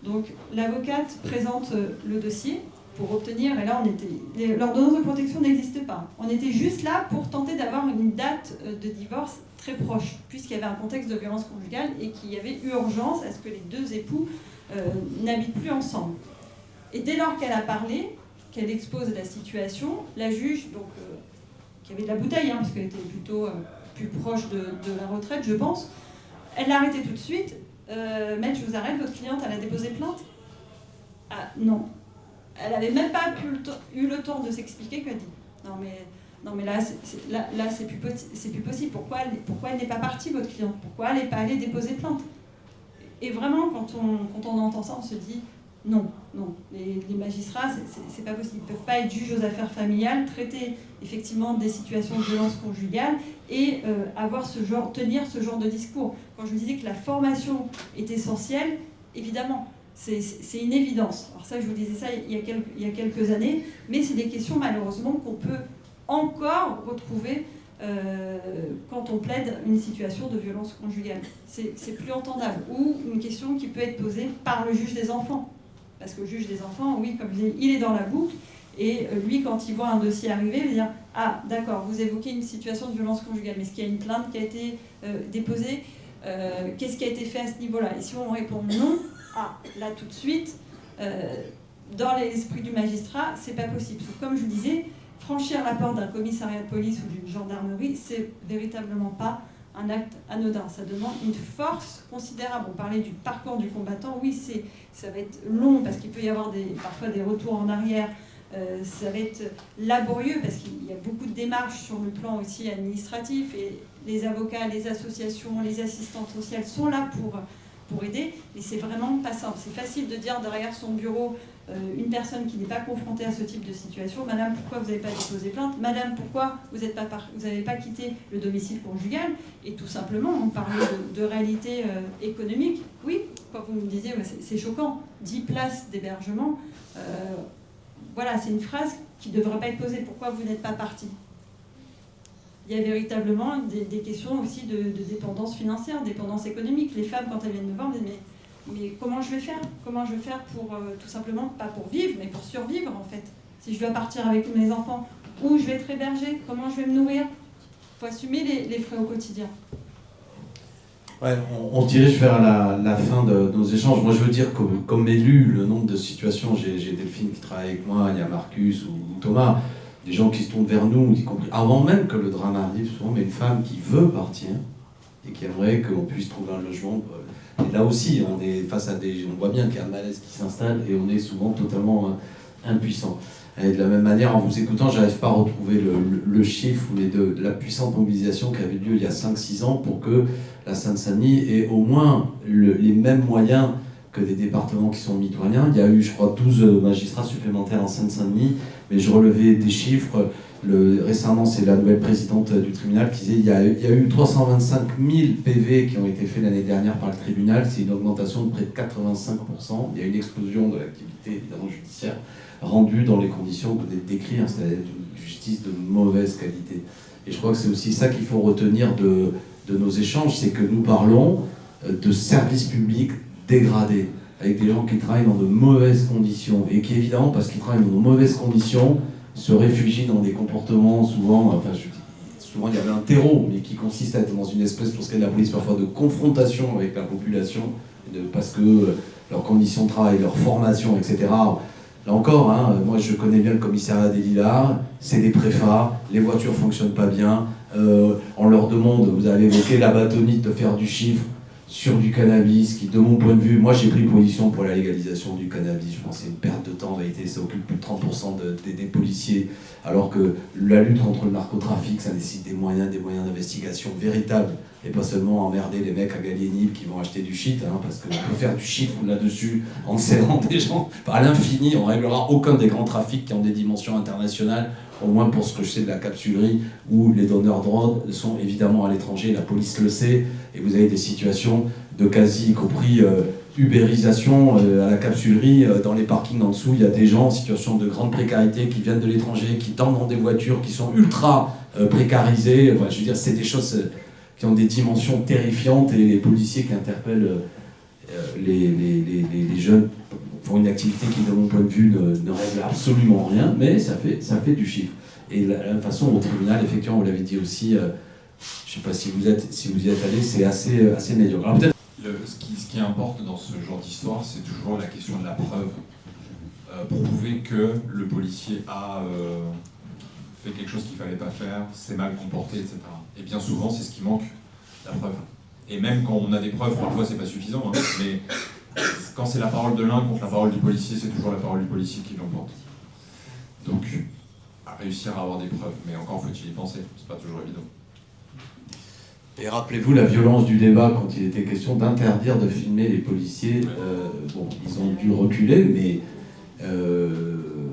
[SPEAKER 4] Donc l'avocate présente le dossier pour obtenir, et là l'ordonnance de protection n'existe pas. On était juste là pour tenter d'avoir une date de divorce très proche, puisqu'il y avait un contexte de violence conjugale et qu'il y avait urgence à ce que les deux époux n'habitent plus ensemble. Et dès lors qu'elle a parlé, qu'elle expose la situation, la juge, donc, qui avait de la bouteille, parce qu'elle était plutôt plus proche de la retraite, je pense, elle l'a arrêtée tout de suite. Maître, je vous arrête, votre cliente, elle a déposé plainte? Ah non. Elle n'avait même pas eu le temps de s'expliquer, qu'elle a dit non mais là c'est plus possible. Pourquoi elle n'est pas partie, votre cliente? Pourquoi elle n'est pas allée déposer plainte? Et vraiment, quand on entend ça, on se dit non. Les magistrats, c'est pas possible. Ils ne peuvent pas être juges aux affaires familiales, traiter effectivement des situations de violence conjugale et tenir ce genre de discours. Quand je vous disais que la formation est essentielle, évidemment, c'est une évidence. Alors ça, je vous disais ça il y a quelques années, mais c'est des questions malheureusement qu'on peut encore retrouver quand on plaide une situation de violence conjugale. C'est plus entendable. Ou une question qui peut être posée par le juge des enfants. Parce que le juge des enfants, oui, comme je disais, il est dans la boucle, et lui, quand il voit un dossier arriver, il va dire « Ah, d'accord, vous évoquez une situation de violence conjugale, mais est-ce qu'il y a une plainte qui a été déposée qu'est-ce qui a été fait à ce niveau-là ?» Et si on répond « non », là, tout de suite, dans l'esprit du magistrat, c'est pas possible. Comme je vous disais, franchir la porte d'un commissariat de police ou d'une gendarmerie, c'est véritablement pas un acte anodin. Ça demande une force considérable. On parlait du parcours du combattant. Oui, ça va être long parce qu'il peut y avoir parfois des retours en arrière. Ça va être laborieux parce qu'il y a beaucoup de démarches sur le plan aussi administratif, et les avocats, les associations, les assistantes sociales sont là pour aider, mais c'est vraiment pas simple. C'est facile de dire derrière son bureau une personne qui n'est pas confrontée à ce type de situation: Madame, pourquoi vous n'avez pas déposé plainte? Madame, pourquoi vous n'avez pas quitté le domicile conjugal? Et tout simplement, on parlait de réalité économique. Oui, quand vous me disiez, c'est choquant, 10 places d'hébergement, voilà, c'est une phrase qui ne devrait pas être posée. Pourquoi vous n'êtes pas parti? Il y a véritablement des questions aussi de dépendance financière, dépendance économique. Les femmes, quand elles viennent me voir, me disent mais comment je vais faire? Comment je vais faire pour, tout simplement, pas pour vivre, mais pour survivre, en fait. Si je dois partir avec mes enfants, où je vais être hébergée? Comment je vais me nourrir? Il faut assumer les frais au quotidien.
[SPEAKER 3] Ouais, on se dirige vers la fin de nos échanges. Moi, je veux dire que, comme élu, le nombre de situations, j'ai Delphine qui travaille avec moi, il y a Marcus ou Thomas, des gens qui se tournent vers nous, y compris avant même que le drame arrive, souvent, mais une femme qui veut partir et qui aimerait qu'on puisse trouver un logement. Et là aussi, on est face à on voit bien qu'il y a un malaise qui s'installe et on est souvent totalement impuissant. Et de la même manière, en vous écoutant, je n'arrive pas à retrouver le chiffre ou de la puissante mobilisation qui avait lieu il y a 5-6 ans pour que la Seine-Saint-Denis ait au moins les mêmes moyens que des départements qui sont mitoyens. Il y a eu, je crois, 12 magistrats supplémentaires en Seine-Saint-Denis, mais je relevais des chiffres. Récemment, c'est la nouvelle présidente du tribunal qui disait qu'il y a eu 325 000 PV qui ont été faits l'année dernière par le tribunal. C'est une augmentation de près de 85%. Il y a une explosion de l'activité, évidemment, judiciaire, rendue dans les conditions que vous venez de décrire, c'est-à-dire une justice de mauvaise qualité. Et je crois que c'est aussi ça qu'il faut retenir de nos échanges, c'est que nous parlons de services publics dégradés, avec des gens qui travaillent dans de mauvaises conditions, et qui, évidemment, parce qu'ils travaillent dans de mauvaises conditions, se réfugient dans des comportements souvent, souvent il y avait un terreau, mais qui consiste à être dans une espèce, pour ce qui est de la police, parfois de confrontation avec la population, parce que leurs conditions de travail, leur formation, etc. Là encore, moi je connais bien le commissariat des Lilas, c'est des préfats, les voitures ne fonctionnent pas bien, on leur demande, vous avez évoqué la bâtonnite, de faire du chiffre. sur du cannabis, qui, de mon point de vue, moi j'ai pris position pour la légalisation du cannabis. Je pense que c'est une perte de temps. En vérité, ça occupe plus de 30% des policiers, alors que la lutte contre le narcotrafic, ça nécessite des moyens d'investigation véritables, et pas seulement emmerder les mecs à Gallieni qui vont acheter du shit, parce qu'on peut faire du chiffre là-dessus en serrant des gens à l'infini. On réglera aucun des grands trafics qui ont des dimensions internationales, au moins pour ce que je sais de la capsulerie, où les donneurs de drogue sont évidemment à l'étranger, la police le sait, et vous avez des situations de quasi, y compris ubérisation à la capsulerie, dans les parkings en dessous, il y a des gens en situation de grande précarité qui viennent de l'étranger, qui tendent dans des voitures, qui sont ultra précarisées. Enfin, je veux dire, c'est des choses qui ont des dimensions terrifiantes, et les policiers qui interpellent les jeunes font une activité qui, de mon point de vue, ne règle absolument rien, mais ça fait du chiffre. Et la même façon, au tribunal, effectivement, vous l'avez dit aussi, je ne sais pas si vous y êtes allé, c'est assez médiocre. Alors, peut-être...
[SPEAKER 2] Ce qui importe dans ce genre d'histoire, c'est toujours la question de la preuve. Prouver que le policier a fait quelque chose qu'il ne fallait pas faire, s'est mal comporté, etc. Et bien souvent, c'est ce qui manque, la preuve. Et même quand on a des preuves, parfois c'est pas suffisant, mais quand c'est la parole de l'un contre la parole du policier, c'est toujours la parole du policier qui l'emporte. Donc, à réussir à avoir des preuves, mais encore faut-il y penser, c'est pas toujours évident.
[SPEAKER 3] Et rappelez-vous la violence du débat quand il était question d'interdire de filmer les policiers. Bon, ils ont dû reculer, mais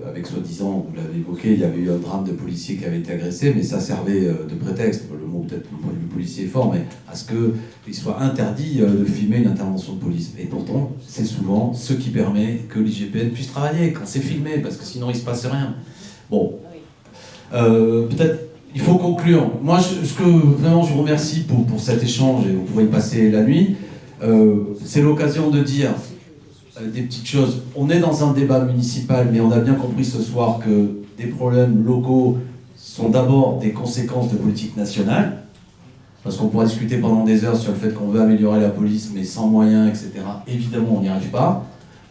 [SPEAKER 3] avec soi-disant, vous l'avez évoqué, il y avait eu un drame de policiers qui avait été agressé, mais ça servait de prétexte, le mot peut-être du point de vue policier est fort, mais à ce qu'il soit interdit de filmer une intervention de police. Et pourtant, c'est souvent ce qui permet que l'IGPN puisse travailler quand c'est filmé, parce que sinon il ne se passe rien. Bon, peut-être il faut conclure. Moi, vraiment, je vous remercie pour cet échange, et vous pourrez y passer la nuit. C'est l'occasion de dire des petites choses. On est dans un débat municipal, mais on a bien compris ce soir que des problèmes locaux sont d'abord des conséquences de politique nationale, parce qu'on pourra discuter pendant des heures sur le fait qu'on veut améliorer la police, mais sans moyens, etc. Évidemment, on n'y arrive pas.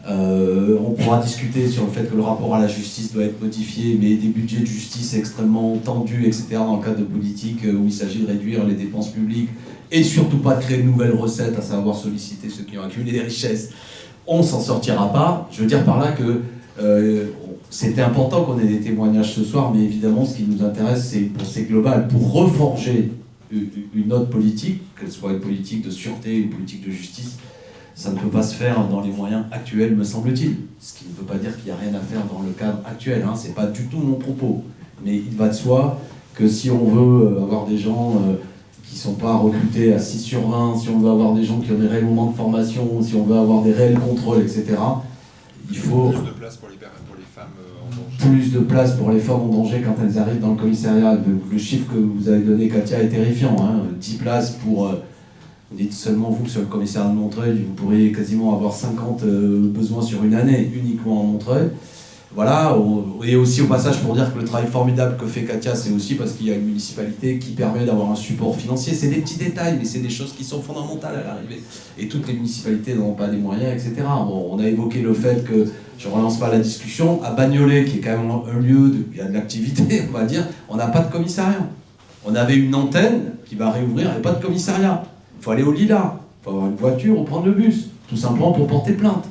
[SPEAKER 3] On pourra discuter sur le fait que le rapport à la justice doit être modifié, mais des budgets de justice extrêmement tendus, etc., dans le cadre de politique où il s'agit de réduire les dépenses publiques et surtout pas de créer de nouvelles recettes, à savoir solliciter ceux qui ont accumulé des richesses. On s'en sortira pas. Je veux dire par là que c'était important qu'on ait des témoignages ce soir, mais évidemment, ce qui nous intéresse, c'est une pensée globale pour reforger une autre politique, qu'elle soit une politique de sûreté, une politique de justice. Ça ne peut pas se faire dans les moyens actuels, me semble-t-il. Ce qui ne veut pas dire qu'il n'y a rien à faire dans le cadre actuel. Ce n'est pas du tout mon propos. Mais il va de soi que si on veut avoir des gens qui ne sont pas recrutés à 6 sur 20, si on veut avoir des gens qui ont des réels moments de formation, si on veut avoir des réels contrôles, etc., il faut
[SPEAKER 2] plus de place pour les femmes en danger.
[SPEAKER 3] Plus de place pour les femmes en danger quand elles arrivent dans le commissariat. Le chiffre que vous avez donné, Katia, est terrifiant. 10 places pour... Vous dites seulement vous que sur le commissariat de Montreuil, vous pourriez quasiment avoir 50 besoins sur une année, uniquement en Montreuil. Voilà, et aussi au passage pour dire que le travail formidable que fait Katia, c'est aussi parce qu'il y a une municipalité qui permet d'avoir un support financier. C'est des petits détails, mais c'est des choses qui sont fondamentales à l'arrivée. Et toutes les municipalités n'ont pas les moyens, etc. Bon, on a évoqué le fait que, je ne relance pas la discussion, à Bagnolet, qui est quand même un lieu où il y a de l'activité, on va dire, on n'a pas de commissariat. On avait une antenne qui va réouvrir et pas de commissariat. Il faut aller au Lila, il faut avoir une voiture ou prendre le bus, tout simplement pour porter plainte.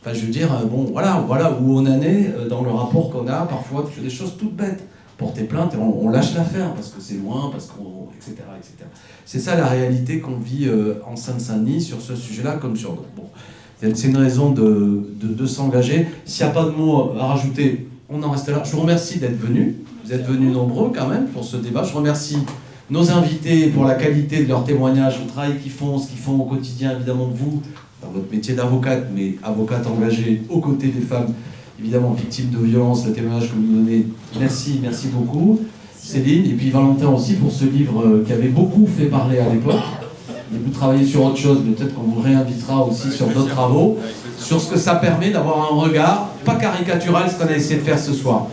[SPEAKER 3] Enfin, je veux dire, bon, voilà où on en est dans le rapport qu'on a parfois sur des choses toutes bêtes. Porter plainte et on lâche l'affaire parce que c'est loin, parce qu'on, etc., etc. C'est ça la réalité qu'on vit en Seine-Saint-Denis sur ce sujet-là comme sur d'autres. Bon, c'est une raison de s'engager. S'il n'y a pas de mots à rajouter, on en reste là. Je vous remercie d'être venus. Vous êtes venus nombreux quand même pour ce débat. Je remercie nos invités pour la qualité de leur témoignage, le travail qu'ils font, ce qu'ils font au quotidien, évidemment vous, dans votre métier d'avocate, mais avocate engagée aux côtés des femmes, évidemment victimes de violences, le témoignage que vous nous donnez. Merci beaucoup. Céline, et puis Valentin aussi pour ce livre qui avait beaucoup fait parler à l'époque. Vous travaillez sur autre chose, mais peut-être qu'on vous réinvitera aussi sur d'autres travaux, sur ce que ça permet d'avoir un regard, pas caricatural, ce qu'on a essayé de faire ce soir.